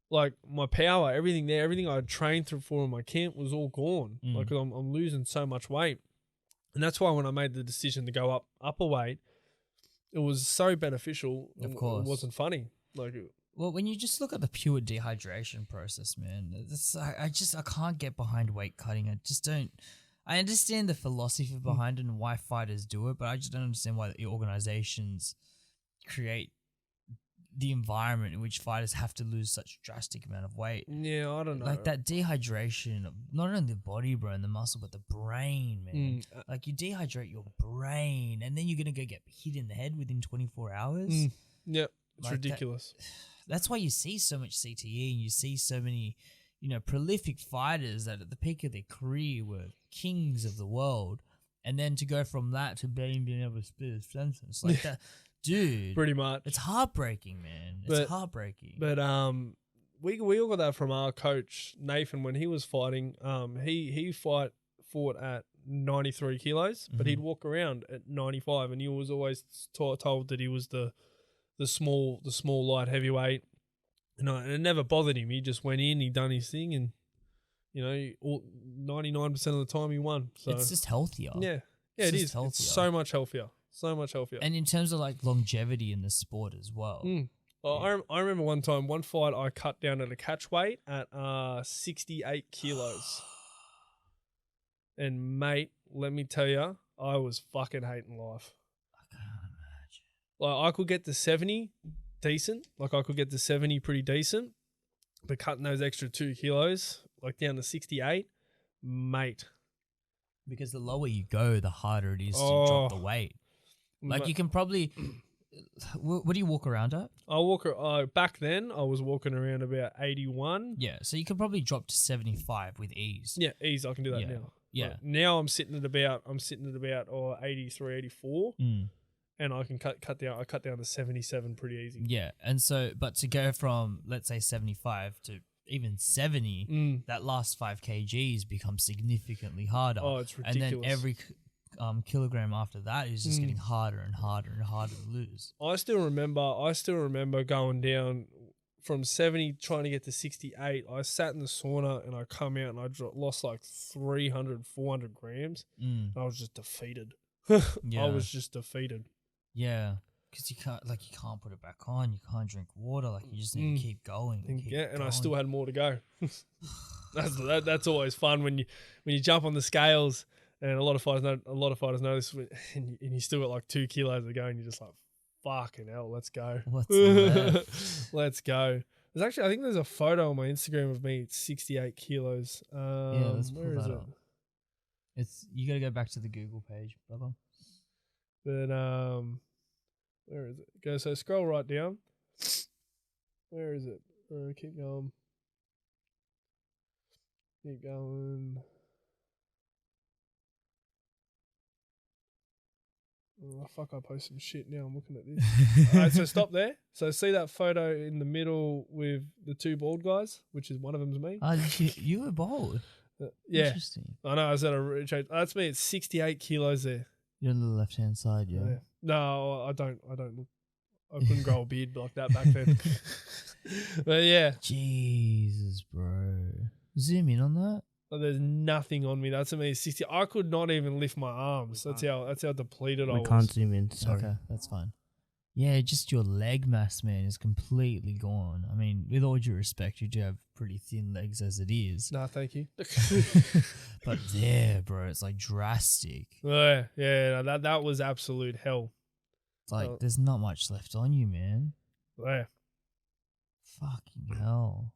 like my power, everything I trained through for in my camp was all gone. Like I'm losing so much weight. And that's why when I made the decision to go up a weight, it was so beneficial. Of course. It wasn't funny. Well, when you just look at the pure dehydration process, man, I can't get behind weight cutting. I just don't. I understand the philosophy behind it and why fighters do it, but I just don't understand why the organizations create the environment in which fighters have to lose such drastic amount of weight. Yeah, I don't know. Like that dehydration of not only the body, bro, and the muscle, but the brain, man. Like you dehydrate your brain and then you're going to go get hit in the head within 24 hours. Yep, it's Like ridiculous. That's why you see so much CTE and you see so many, prolific fighters that at the peak of their career were kings of the world. And then to go from that to being able to spit a sentence like that. Dude, Pretty much. it's heartbreaking, man. It's heartbreaking. But we all got that from our coach Nathan when he was fighting. He fought at 93 kilos, but he'd walk around at 95, and he was always told that he was the small light heavyweight. And it never bothered him. He just went in, he done his thing, and 99% of the time he won. So it's just healthier. yeah, It's it just is. healthier. It's so much healthier. So much healthier. And in terms of like longevity in the sport as well. Well, I remember one fight I cut down at a catch weight at 68 kilos. And mate, let me tell you, I was fucking hating life. I can't imagine. Like I could get to 70 decent. Like I could get to 70 pretty decent. But cutting those extra 2 kilos, like down to 68, mate. Because the lower you go, the harder it is to drop the weight. Like you can probably, what do you walk around at? Back then I was walking around about 81. Yeah, so you could probably drop to 75 with ease. Yeah, easy. I can do that now. Yeah. Like, now I'm sitting at about 83, 84, and I can cut down. I cut down to 77 pretty easy. Yeah, and so but to go from let's say 75 to even 70, that last 5 kgs becomes significantly harder. Oh, it's ridiculous. And then every kilogram after that is just getting harder and harder and harder to lose. I still remember going down from 70 trying to get to 68. I sat in the sauna and I come out and I lost like 300, 400 grams. And I was just defeated. Yeah. I was just defeated. Yeah. Because you can't put it back on. You can't drink water. Like, you just need to keep going. And I still had more to go. That's always fun when you jump on the scales, and a lot of fighters know this, and you still got like 2 kilos to go, and you're just like, fucking hell, let's go. What's left? Let's go. I think there's a photo on my Instagram of me at 68 kilos. Yeah, let's pull where is that it? up. You got to go back to the Google page, brother. But where is it? So scroll right down. Where is it? Keep going. Keep going. Oh, fuck, I posted some shit now. I'm looking at this. All right, so stop there. So see that photo in the middle with the 2 bald guys, which is one of them's me? You were bald. Yeah. Interesting. I know, I was at a change. That's me. It's 68 kilos there. You're on the left-hand side, yeah. No, I don't look. I couldn't grow a beard like that back then. But yeah. Jesus, bro. Zoom in on that. There's nothing on me. That's me. 60. I could not even lift my arms. That's how depleted I was. I can't zoom in. Sorry. Okay, that's fine. Yeah, just your leg mass, man, is completely gone. I mean, with all due respect, you do have pretty thin legs as it is. No, thank you. But there, bro, it's like drastic. Yeah, no, that was absolute hell. It's like there's not much left on you, man. Yeah. Fucking hell.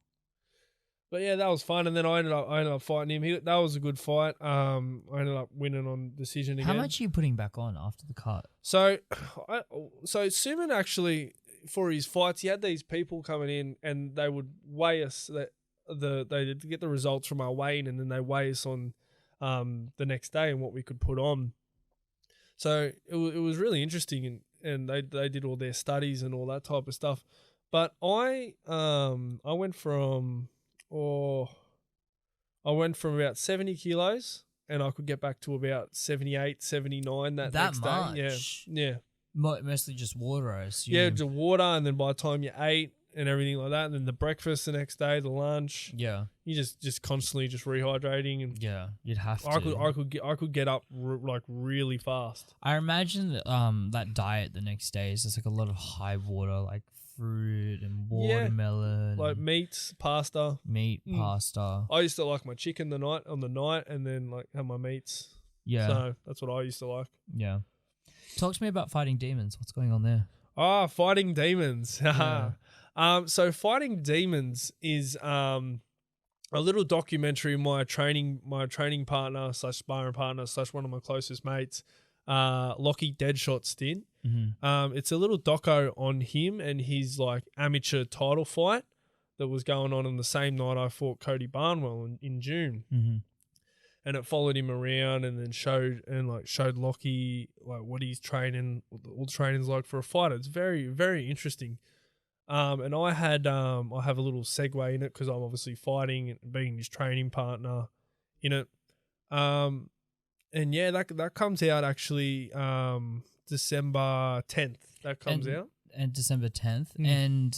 But yeah, that was fun, and then I ended up fighting him. That was a good fight. I ended up winning on decision again. How much are you putting back on after the cut? So Suman actually, for his fights, he had these people coming in, and they would weigh us. They'd get the results from our weighing, and then they weigh us on the next day and what we could put on. So it was really interesting, and they did all their studies and all that type of stuff. But I went from about 70 kilos, and I could get back to about 78, 79 that next much? day. Yeah. Mostly just water, I assume. Yeah, just water, and then by the time you ate and everything like that, and then the breakfast the next day, the lunch. Yeah. You just constantly just rehydrating, and yeah, you'd have to. I could get up like really fast. I imagine that diet the next day is just like a lot of high water, like fruit and watermelon, like meats, pasta. Pasta. I used to like my chicken on the night, and then like have my meats. Yeah. So that's what I used to like. Yeah. Talk to me about fighting demons. What's going on there? Fighting demons. Yeah. So fighting demons is a little documentary my training partner / sparring partner / one of my closest mates, Lockie Deadshot did. Mm-hmm. It's a little doco on him and his like amateur title fight that was going on the same night I fought Cody Barnwell in June. Mm-hmm. And it followed him around and then showed Lockie like what he's training, all the training's like for a fighter. It's very, very interesting. And I have a little segue in it because I'm obviously fighting and being his training partner in it. And yeah, that comes out actually December 10th. That comes out. And December 10th. And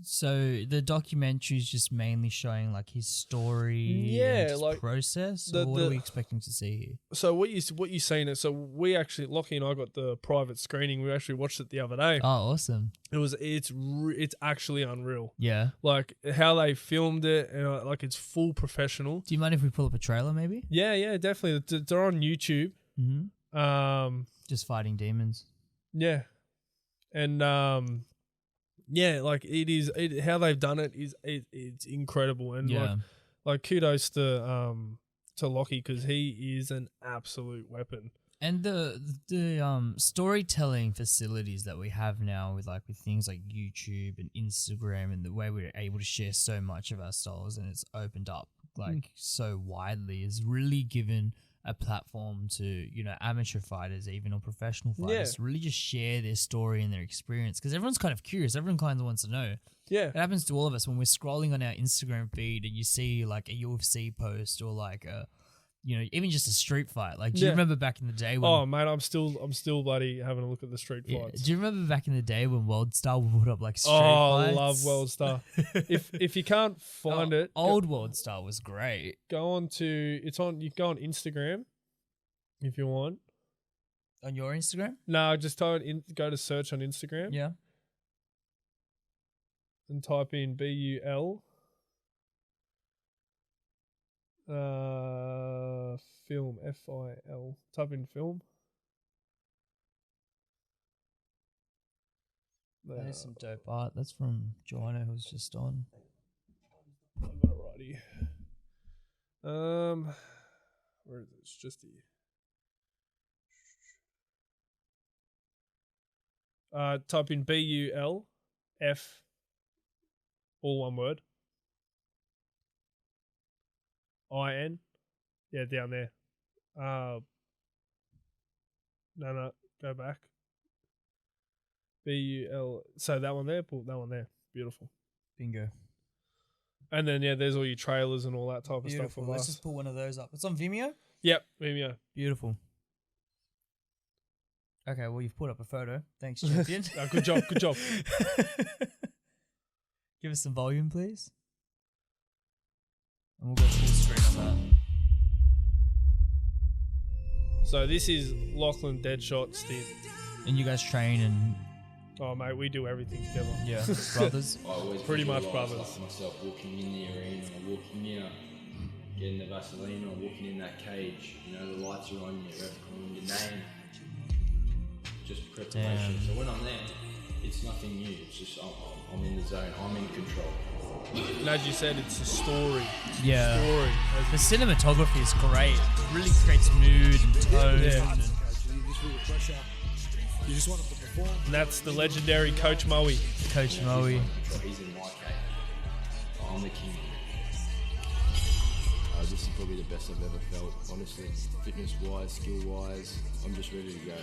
so the documentary is just mainly showing like his story and his like process. Or what are we expecting to see here? So what you seen it? So we actually, Lockie and I got the private screening. We actually watched it the other day. Oh, awesome! It's actually unreal. Yeah, like how they filmed it, and like it's full professional. Do you mind if we pull up a trailer, maybe? Yeah, definitely. They're on YouTube. Mm-hmm. Just fighting demons. Yeah, and yeah, like how they've done it is it's incredible, and like kudos to Lockie because he is an absolute weapon. And the storytelling facilities that we have now with things like YouTube and Instagram and the way we're able to share so much of our styles and it's opened up so widely is really given a platform to, amateur fighters, even or professional fighters, to really just share their story and their experience because everyone's kind of curious. Everyone kind of wants to know. Yeah. It happens to all of us when we're scrolling on our Instagram feed and you see like a UFC post or like a you know, even just a street fight. Like, do you Yeah. remember back in the day when? Oh, mate, I'm still bloody having a look at the street Yeah. fights. Do you remember back in the day when World Star would put up like street Oh, fights? I love World Star. if you can't find it, old World Star was great. go on to you can go on Instagram if you want. On your Instagram? No, just go to search on Instagram. Yeah. And type in BUL film FIL. Type in film. That is some dope art. That's from Joanna, who was just on. I've got it right here. Where is it? It's just here. Type in BULF, all one word. IN, yeah, down there. No, go back. BUL. So that one there, pull that one there. Beautiful. Bingo. And then there's all your trailers and all that type of stuff. Beautiful. Of Let's us. just pull one of those up. It's on Vimeo? Yep, Vimeo. Beautiful. Okay, well, you've put up a photo. Thanks, champion. Good job. Give us some volume, please. And we'll go full screen on that. So this is Lachlan Deadshot Stint. And you guys train and... Oh, mate, we do everything together. Yeah, brothers. I always Pretty much visualise, brothers. like, myself walking in the arena or walking out, getting the Vaseline or walking in that cage. You know, the lights are on you, calling your name. Just preparation. Damn. So when I'm there, it's nothing new. It's just I'm in the zone. I'm in control. And as you said, it's a story. Yeah. Story. The cinematography is great. It really creates mood and tone. Yeah. And You just want him to perform. And that's the legendary Coach Moe. Coach Moe. He's in my cage. I'm the king. This is probably the best I've ever felt, honestly. Fitness-wise, skill-wise, I'm just ready to go.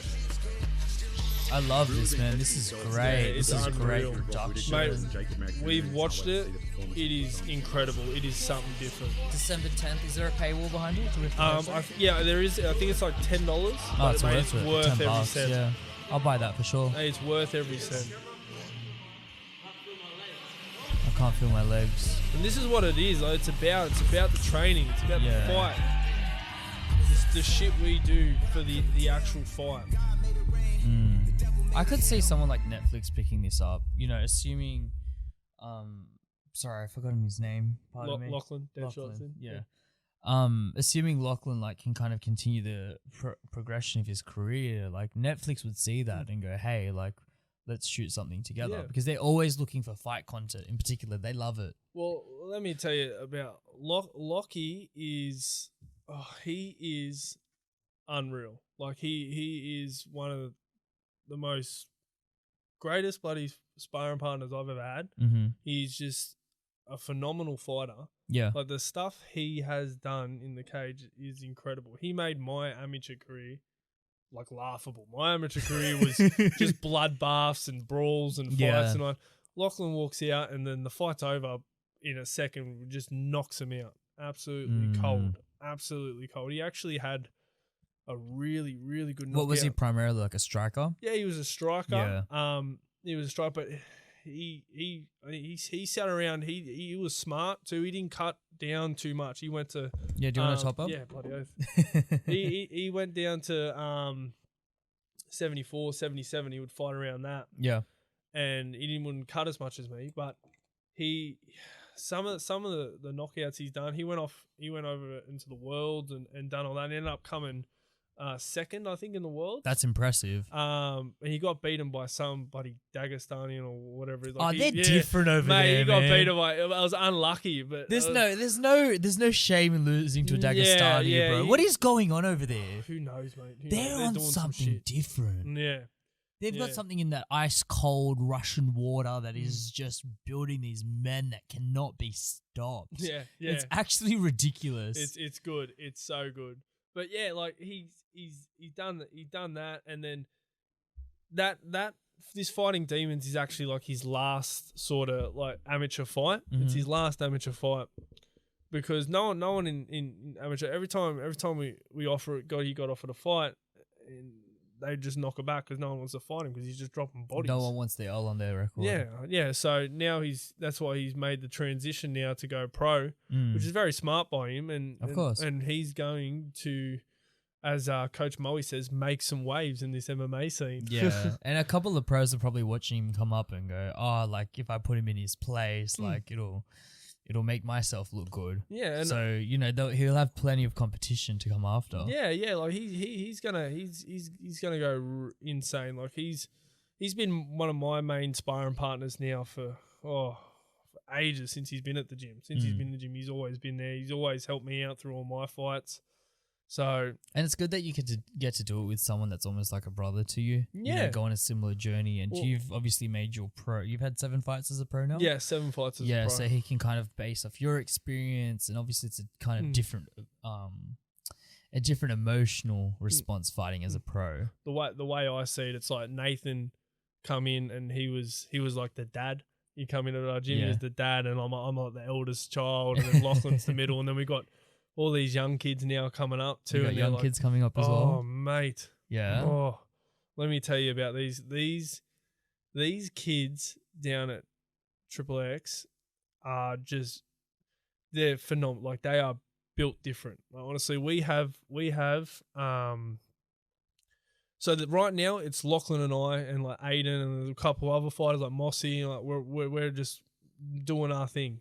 I love this, man. This is great. Yeah, this it's is great unreal. production. Mate, we've watched it. It is incredible. It is something different. December 10th. Is there a paywall behind it? Do we have to pay for it? There is. I think it's like $10. Oh, But it's mate, worth it's it. worth 10 every bucks, cent. yeah. I'll buy that for sure. Hey, it's worth every cent. I can't feel my legs. And this is what it is. Like, it's about the training. It's about Yeah. the fight. The shit we do for the actual fight. I could see someone like Netflix picking this up. You know, assuming, sorry, I've forgotten his name. Pardon me. Lachlan, Deadshot. Lachlan, yeah. Assuming Lachlan like can kind of continue the progression of his career, like Netflix would see that and go, hey, like let's shoot something together, Yeah. because they're always looking for fight content. In particular, they love it. Well, let me tell you about Lockie. He is unreal. Like he is one of the most greatest bloody sparring partners I've ever had. Mm-hmm. He's just a phenomenal fighter. Yeah. Like the stuff he has done in the cage is incredible. He made my amateur career like laughable. My amateur career was just bloodbaths and brawls and fights. Yeah. And Lachlan walks out and then the fight's over in a second, just knocks him out. Absolutely cold. Absolutely cold. He actually had a really, really good knockout. What was he primarily, like a striker? Yeah, he was a striker. Yeah. He was a striker, but he sat around. He was smart too. He didn't cut down too much. He went to Yeah, do you want to top up? Yeah, bloody oath. he went down to 74, 77. He would fight around that, Yeah. and he wouldn't cut as much as me. But some of the knockouts he's done, he went over into the world and done all that. And ended up coming second, I think, in the world. That's impressive. And he got beaten by some bloody Dagestanian or whatever. Like, they're different over mate, there, he got man. beaten by. I was unlucky, but There's no shame in losing to a Dagestani, yeah, bro. What is going on over there? Who knows, mate? Who They're knows? on doing some something shit. different. Yeah. They've got Yeah. something in that ice cold Russian water that is just building these men that cannot be stopped. Yeah. It's actually ridiculous. It's good. It's so good. But yeah, like he's done that, and then that this Fighting Demons is actually like his last sort of like amateur fight. Mhm. It's his last amateur fight. because no one in amateur, every time we offer it, he got offered a fight, and they just knock it back because no one wants to fight him because he's just dropping bodies. No one wants the L on their record. Yeah. So now that's why he's made the transition now to go pro, which is very smart by him, and of course, and he's going to, as Coach Moe says, make some waves in this MMA scene. Yeah, and a couple of pros are probably watching him come up and go, "Oh, like if I put him in his place, like it'll make myself look good." Yeah, and so he'll have plenty of competition to come after. Yeah, like he's gonna go insane. Like he's been one of my main sparring partners now for ages, since he's been at the gym. Since he's been in the gym, he's always been there. He's always helped me out through all my fights. So, and it's good that you get to do it with someone that's almost like a brother to you. Yeah, go on a similar journey, and you've obviously made your pro. You've had 7 fights as a pro now. Yeah, 7 fights as a pro. Yeah, so he can kind of base off your experience, and obviously it's a kind of different, a different emotional response fighting as a pro. The way I see it, it's like Nathan come in and he was like the dad. You come in at our gym as the dad, and I'm like the eldest child, and then Lachlan's the middle, and then we got all these young kids now coming up too. You got young kids coming up as well. Oh, mate. Yeah. Oh, let me tell you about these kids down at Triple X are they're phenomenal. Like, they are built different. Like, honestly, we have so that right now it's Lachlan and I and like Aiden and there's a couple other fighters like Mossy, and like we're just doing our thing.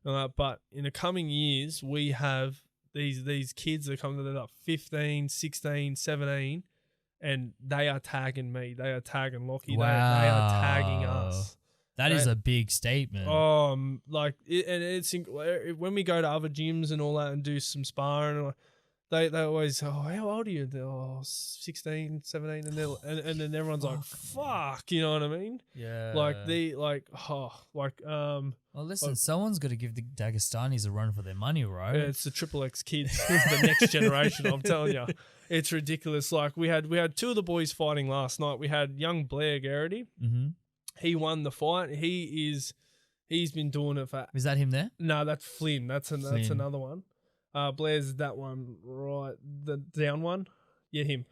But in the coming years, we have these kids that come to that 15, 16, 17, and they are tagging me. They are tagging Lockie. Wow. They are tagging us. That is a big statement. And it's when we go to other gyms and all that and do some sparring, they always, how old are you? They're, 16, 17, and then everyone's like, fuck, you know what I mean? Yeah. Well, listen, someone's got to give the Dagestanis a run for their money, right? Yeah, it's the Triple X kids, the next generation. I'm telling you, it's ridiculous. Like we had 2 of the boys fighting last night. We had young Blair Garrity. Mm-hmm. He won the fight. He's been doing it for. Is that him there? No, that's Flynn. That's another one. Blair's that one, right? The down one. Yeah, him.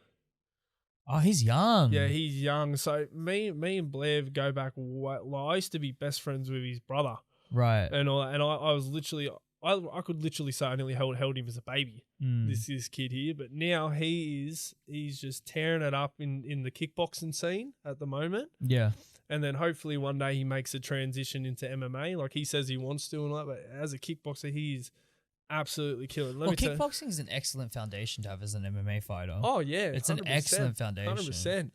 Oh, he's young. Yeah, he's young. So me and Blair go back. I used to be best friends with his brother. Right. And I was literally, I could literally say I nearly held him as a baby. This kid here, but now he's just tearing it up in the kickboxing scene at the moment. Yeah. And then hopefully one day he makes a transition into MMA, like he says he wants to and all that. But as a kickboxer, he's absolutely killing. Kickboxing is an excellent foundation to have as an MMA fighter. Oh yeah, it's an excellent foundation. 100%.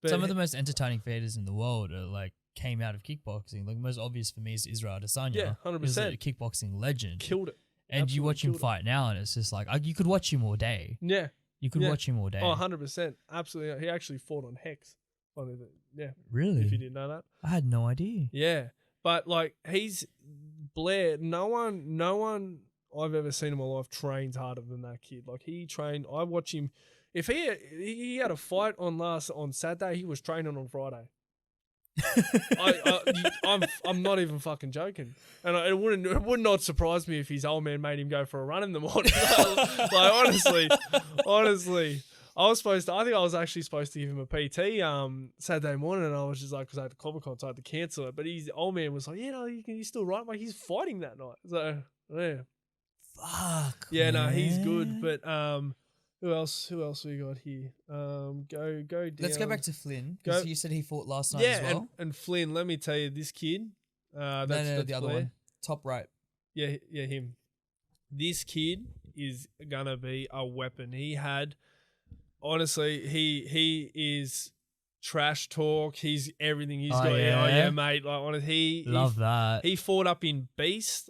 Some of the most entertaining fighters in the world are like came out of kickboxing. Like, most obvious for me is Israel Adesanya. Yeah, 100%. He's a kickboxing legend. Killed it. And Absolutely you watch him fight now, and it's just like you could watch him all day. Yeah, you could watch him all day. Oh, 100%. Absolutely. He actually fought on Hex. Yeah. Really? If you didn't know that. I had no idea. Yeah. But like, he's Blair. No one I've ever seen in my life trains harder than that kid. Like, he trained. I watch him. If he had a fight on Saturday, he was training on Friday. I'm not even fucking joking, and it would not surprise me if his old man made him go for a run in the morning. Like, honestly, I think I was actually supposed to give him a PT Saturday morning, and I was just like, because I had the Comic-Con, so I had to cancel it. But his old man was like, he's still right, like, he's fighting that night. So yeah, fuck. Yeah, man. No, he's good. But who else we got here? Go down. Let's go back to Flynn, because you said he fought last night as well. and Flynn, let me tell you, this kid. That's the other one. Top right. Yeah, him. This kid is gonna be a weapon. He had, honestly, he is trash talk. He's everything. He's got. Yeah, mate. Like, honestly, love that. He fought up at Beast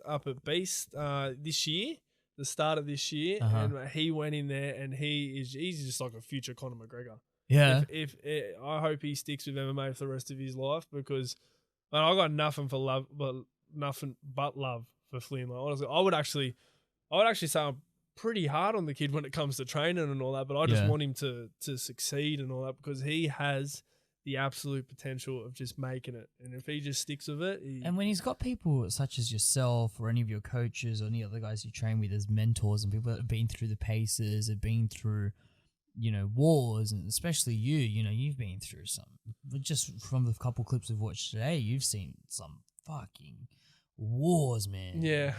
this year. The start of this year, and he went in there, and he's just like a future Conor McGregor. Yeah. If I hope he sticks with MMA for the rest of his life, because I got nothing but love for Flynn. Like, honestly, I would actually say I'm pretty hard on the kid when it comes to training and all that, but I just want him to succeed and all that, because he has the absolute potential of just making it. And if he just sticks with it, and when he's got people such as yourself or any of your coaches or any other guys you train with as mentors and people that have been through the paces, have been through, you know, wars, and especially you know, you've been through some. But just from the couple clips we've watched today, you've seen some fucking wars, man. Yeah,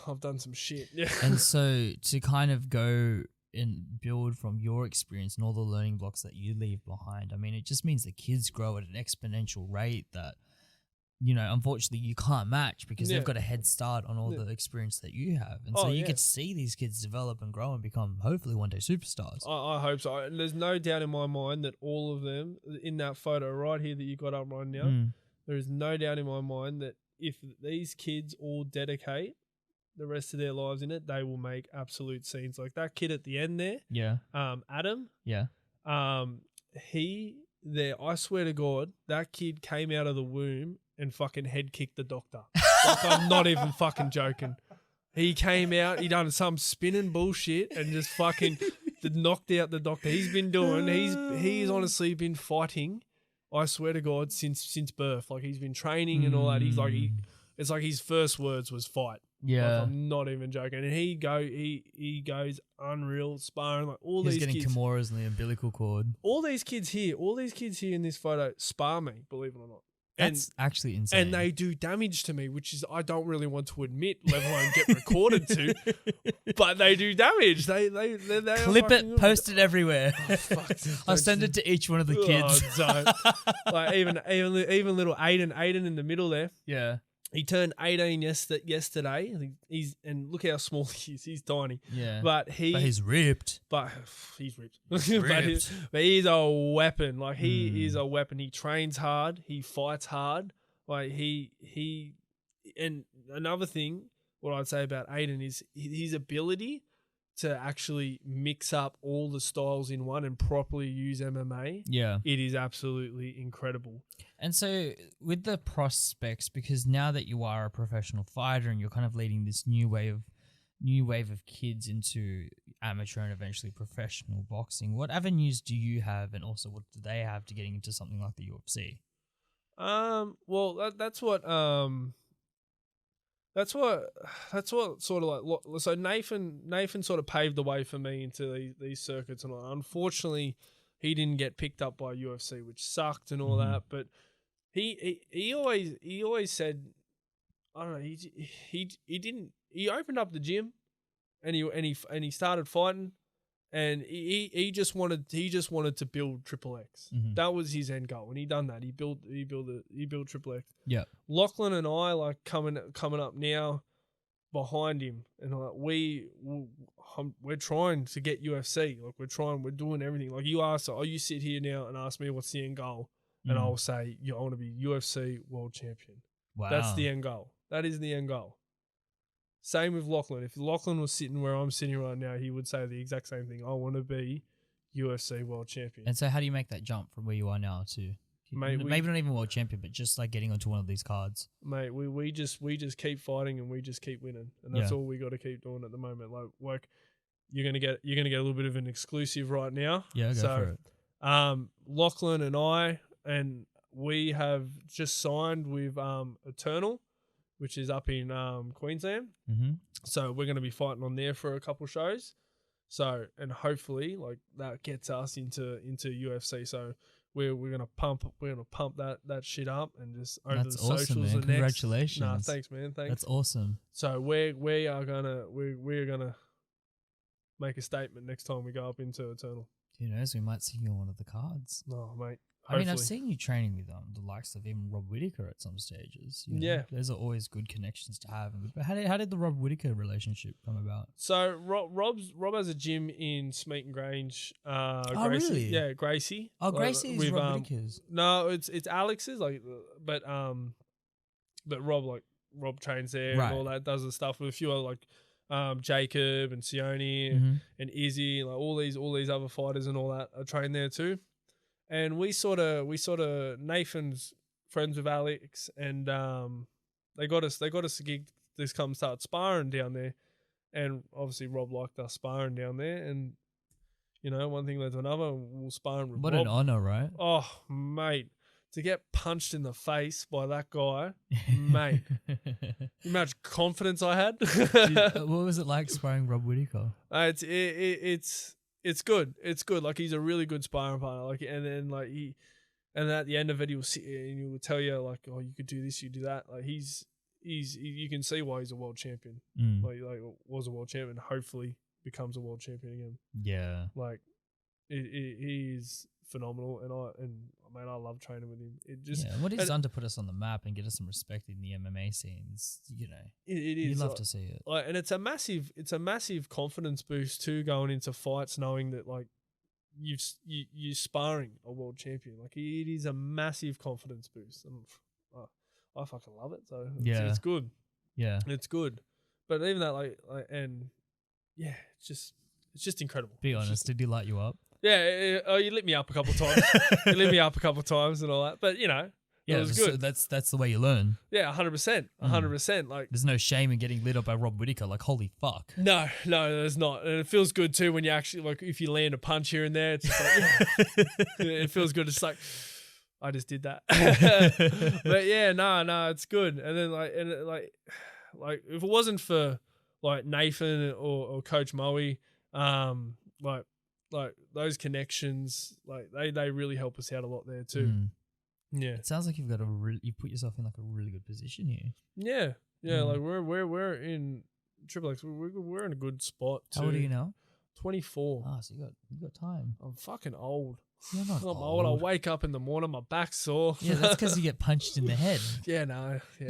I've done some shit. Yeah. And so to kind of go and build from your experience and all the learning blocks that you leave behind, I mean, it just means the kids grow at an exponential rate that, you know, unfortunately you can't match because they've got a head start on all the experience that you have. And so you get to see these kids develop and grow and become hopefully one day superstars. I hope so. And there's no doubt in my mind that all of them in that photo right here that you got up right now, there is no doubt in my mind that if these kids all dedicate the rest of their lives in it, they will make absolute scenes. Like that kid at the end there. Yeah. Adam. Yeah. I swear to God, that kid came out of the womb and fucking head kicked the doctor. Like, I'm not even fucking joking. He came out, he done some spinning bullshit and just fucking knocked out the doctor. He's been doing, he's honestly been fighting, I swear to God, since birth. Like he's been training and all that. He's like, it's like his first words was fight. Yeah. Like, I'm not even joking. And he goes unreal, sparring, like all He's these getting kids. Kimuras in the umbilical cord. All these kids here in this photo spar me, believe it or not. That's actually insane. And they do damage to me, which is I don't really want to admit, let alone get recorded to. But they do damage. They clip it, post it everywhere. Oh, fuck, I'll send it to each one of the kids. Like even little Aiden in the middle there. Yeah. He turned 18 yesterday. I think and look how small he is. He's tiny. Yeah. But he's ripped. But he's ripped. Ripped. but he's a weapon. Like he is a weapon. He trains hard. He fights hard. Like he and another thing, what I'd say about Aiden is his ability to actually mix up all the styles in one and properly use MMA. Yeah. It is absolutely incredible. And so with the prospects, because now that you are a professional fighter and you're kind of leading this new wave of kids into amateur and eventually professional boxing, what avenues do you have, and also what do they have to getting into something like the UFC? Well, that's what sort of like, so Nathan sort of paved the way for me into these circuits and all. Unfortunately, he didn't get picked up by UFC, which sucked and all that. But he always said, I don't know, he opened up the gym and he started fighting, and he just wanted to build Triple X. That was his end goal, and he done that. He built Triple X. Yeah. Lachlan and I like coming up now behind him, and like we're trying to get UFC. Like we're doing everything. Like you sit here now and ask me what's the end goal, and I'll say, I want to be UFC world champion. Wow. That's the end goal. That is the end goal. Same with Lachlan. If Lachlan was sitting where I'm sitting right now, he would say the exact same thing. I want to be UFC world champion. And so how do you make that jump from where you are now to maybe not even world champion, but just like getting onto one of these cards? Mate, we just keep fighting and we just keep winning. And that's all we got to keep doing at the moment. Like you're gonna get a little bit of an exclusive right now. Yeah, go for it. Lachlan and we have just signed with Eternal, which is up in Queensland. So we're going to be fighting on there for a couple shows. So, and hopefully like that gets us into UFC. So we're going to pump that shit up and just over That's the awesome, socials. Man. Congratulations. Nah, thanks, man. Thanks. That's awesome. So we're gonna make a statement next time we go up into Eternal. Who knows? We might see you on one of the cards. No, mate. I mean, I've seen you training with the likes of even Rob Whittaker at some stages. You know? Yeah. Those are always good connections to have. But how did the Rob Whittaker relationship come about? So Rob has a gym in Smeaton Grange. Oh, Gracie. really? Yeah, Gracie. Oh, Gracie is Rob Whittaker's. No, it's Alex's. But Rob trains there and all that, does the stuff with a few other Jacob and Sione and Izzy, like all these other fighters and all that are trained there too. And we sort of Nathan's friends with Alex, and they got us a gig to come start sparring down there. And obviously Rob liked us sparring down there, and one thing led to another, and we'll spar with What Rob. an honor, right? Oh, mate. to get punched in the face by that guy, mate. Imagine confidence I had. What was it like sparring Rob Whittaker? It's good. It's good. Like, he's a really good sparring partner. Like, and then like and at the end of it, he will sit and he will tell you like, oh, you could do this, you do that. Like, you can see why he's a world champion. Like was a world champion. Hopefully becomes a world champion again. Yeah. Like, he is phenomenal, and I love training with him. It just what he's done to put us on the map and get us some respect in the MMA scenes, you know, it is. You love to see it. Like, and it's a massive confidence boost too, going into fights knowing that like you're sparring a world champion. Like, it is a massive confidence boost, and I fucking love it. So it's good. Yeah, it's good. But even that, like and yeah, it's just incredible. Be honest, did he light you up? Yeah, you lit me up a couple of times. You lit me up a couple of times and all that. But, you know, it was good. So that's the way you learn. Yeah, 100%. 100%. Like, there's no shame in getting lit up by Rob Whittaker. Like, holy fuck. No, there's not. And it feels good too when you actually, like, if you land a punch here and there, it's just like, it feels good. It's like, I just did that. But yeah, no, it's good. And then like if it wasn't for like Nathan or Coach Moe, like those connections, like they really help us out a lot there too. Yeah, it sounds like you've put yourself in like a really good position here. Yeah. Like we're in Triple X. We're in a good spot too. How old are you now? 24. Ah, so you got time. I'm fucking old. You're not I'm old. I wake up in the morning, my back's sore. Yeah, that's because you get punched in the head. Yeah, no. Yeah.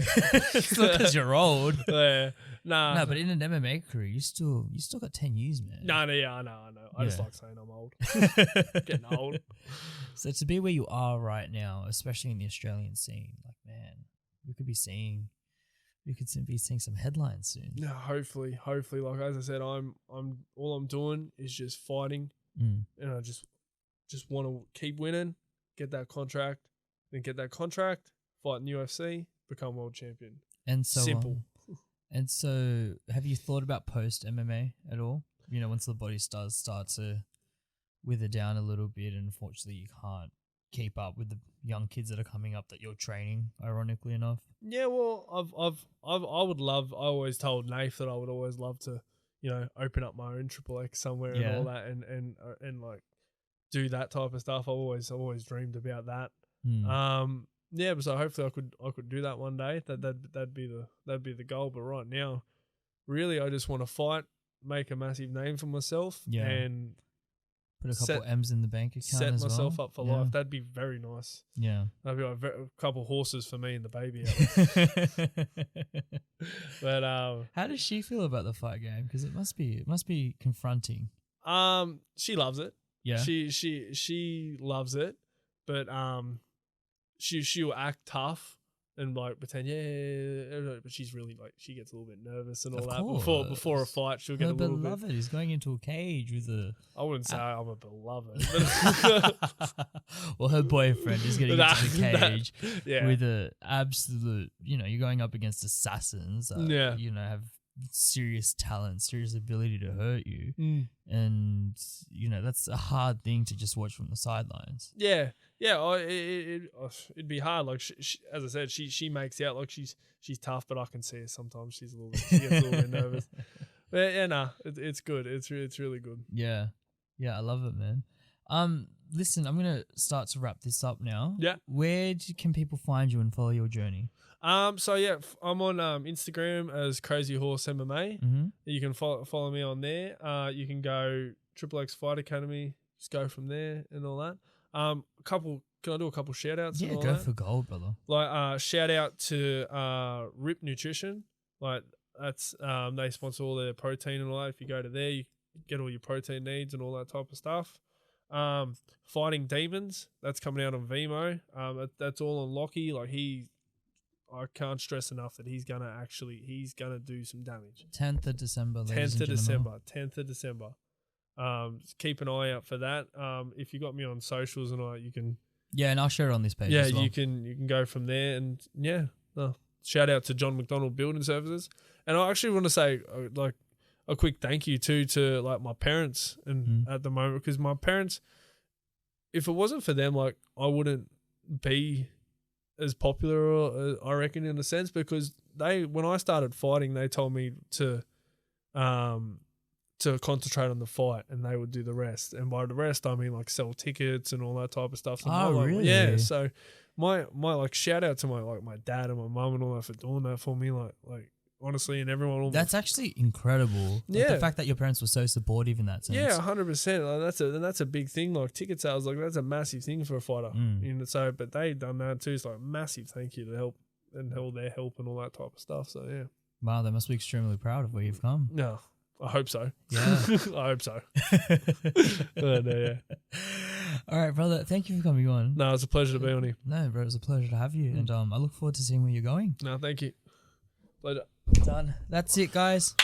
It's not because you're old. Yeah. Nah. No, but in an MMA career, you still got 10 years, man. No, I know. I just like saying I'm old. Getting old. So to be where you are right now, especially in the Australian scene, like, man, we could be seeing some headlines soon. No, hopefully. Like, as I said, I'm all I'm doing is just fighting, and I just want to keep winning, get that contract, fight in the UFC, become world champion. And so simple. And so, have you thought about post MMA at all? You know, once the body does start to wither down a little bit, and unfortunately you can't keep up with the young kids that are coming up that you're training, ironically enough. Yeah, well, I always told Nath that I would always love to, you know, open up my own Triple X somewhere and all that, and like do that type of stuff. I always dreamed about that. Yeah, so hopefully I could do that one day. That'd be the goal. But right now, really, I just want to fight, make a massive name for myself, and put a couple M's in the bank account. Set as myself well. up for life. That'd be very nice. Yeah, that'd be like a couple horses for me and the baby. But how does she feel about the fight game? Because it must be confronting. She loves it. Yeah, she loves it, but she'll act tough and like pretend but she's really like, she gets a little bit nervous and all that before a fight. She'll get a little bit. Her beloved is going into a cage with a. I wouldn't say I'm a beloved. Well, her boyfriend is getting into the cage with a absolute. You know, you're going up against assassins. You know, have serious talent, serious ability to hurt you, and you know that's a hard thing to just watch from the sidelines. It'd be hard. Like she, as I said, she makes out like she's tough, but I can see her sometimes she gets a little bit nervous. But yeah, it's good. It's really good. Yeah, I love it, man. Listen, I'm gonna start to wrap this up now. Yeah, where can people find you and follow your journey? So yeah, I'm on Instagram as Krazy Horse MMA. You can follow me on there. You can go Triple X Fight Academy. Just go from there and all that. Can I do a couple shout outs? Yeah, go for gold, brother. Like shout out to Rip Nutrition. Like that's they sponsor all their protein and all that. If you go to there, you get all your protein needs and all that type of stuff. Fighting Demons, that's coming out on Vimeo. That's all on Lockie. Like I can't stress enough that he's gonna do some damage. 10th of December. 10th of December. Keep an eye out for that. If you got me on socials and all, you can. Yeah, and I'll share it on this page. Yeah, as well. you can go from there, and shout out to John McDonald Building Services. And I actually want to say like a quick thank you to like my parents and at the moment, because my parents, if it wasn't for them, like I wouldn't be as popular, I reckon, in a sense, because when I started fighting, they told me to concentrate on the fight, and they would do the rest. And by the rest, I mean like sell tickets and all that type of stuff. So really? Yeah. So my like shout out to my dad and my mum and all that for doing that for me. Like honestly, and everyone. That's actually incredible. Like the fact that your parents were so supportive in that sense. Yeah, 100%. Like that's a big thing. Like ticket sales, like that's a massive thing for a fighter. You know, so, but they done that too. It's like massive thank you to help and their help and all that type of stuff. So yeah. Wow, they must be extremely proud of where you've come. No, I hope so. Yeah, I hope so. Yeah. All right, brother. Thank you for coming on. No, it's a pleasure to be on here. No, bro, it's a pleasure to have you, and I look forward to seeing where you're going. No, thank you. Pleasure. Done. That's it, guys.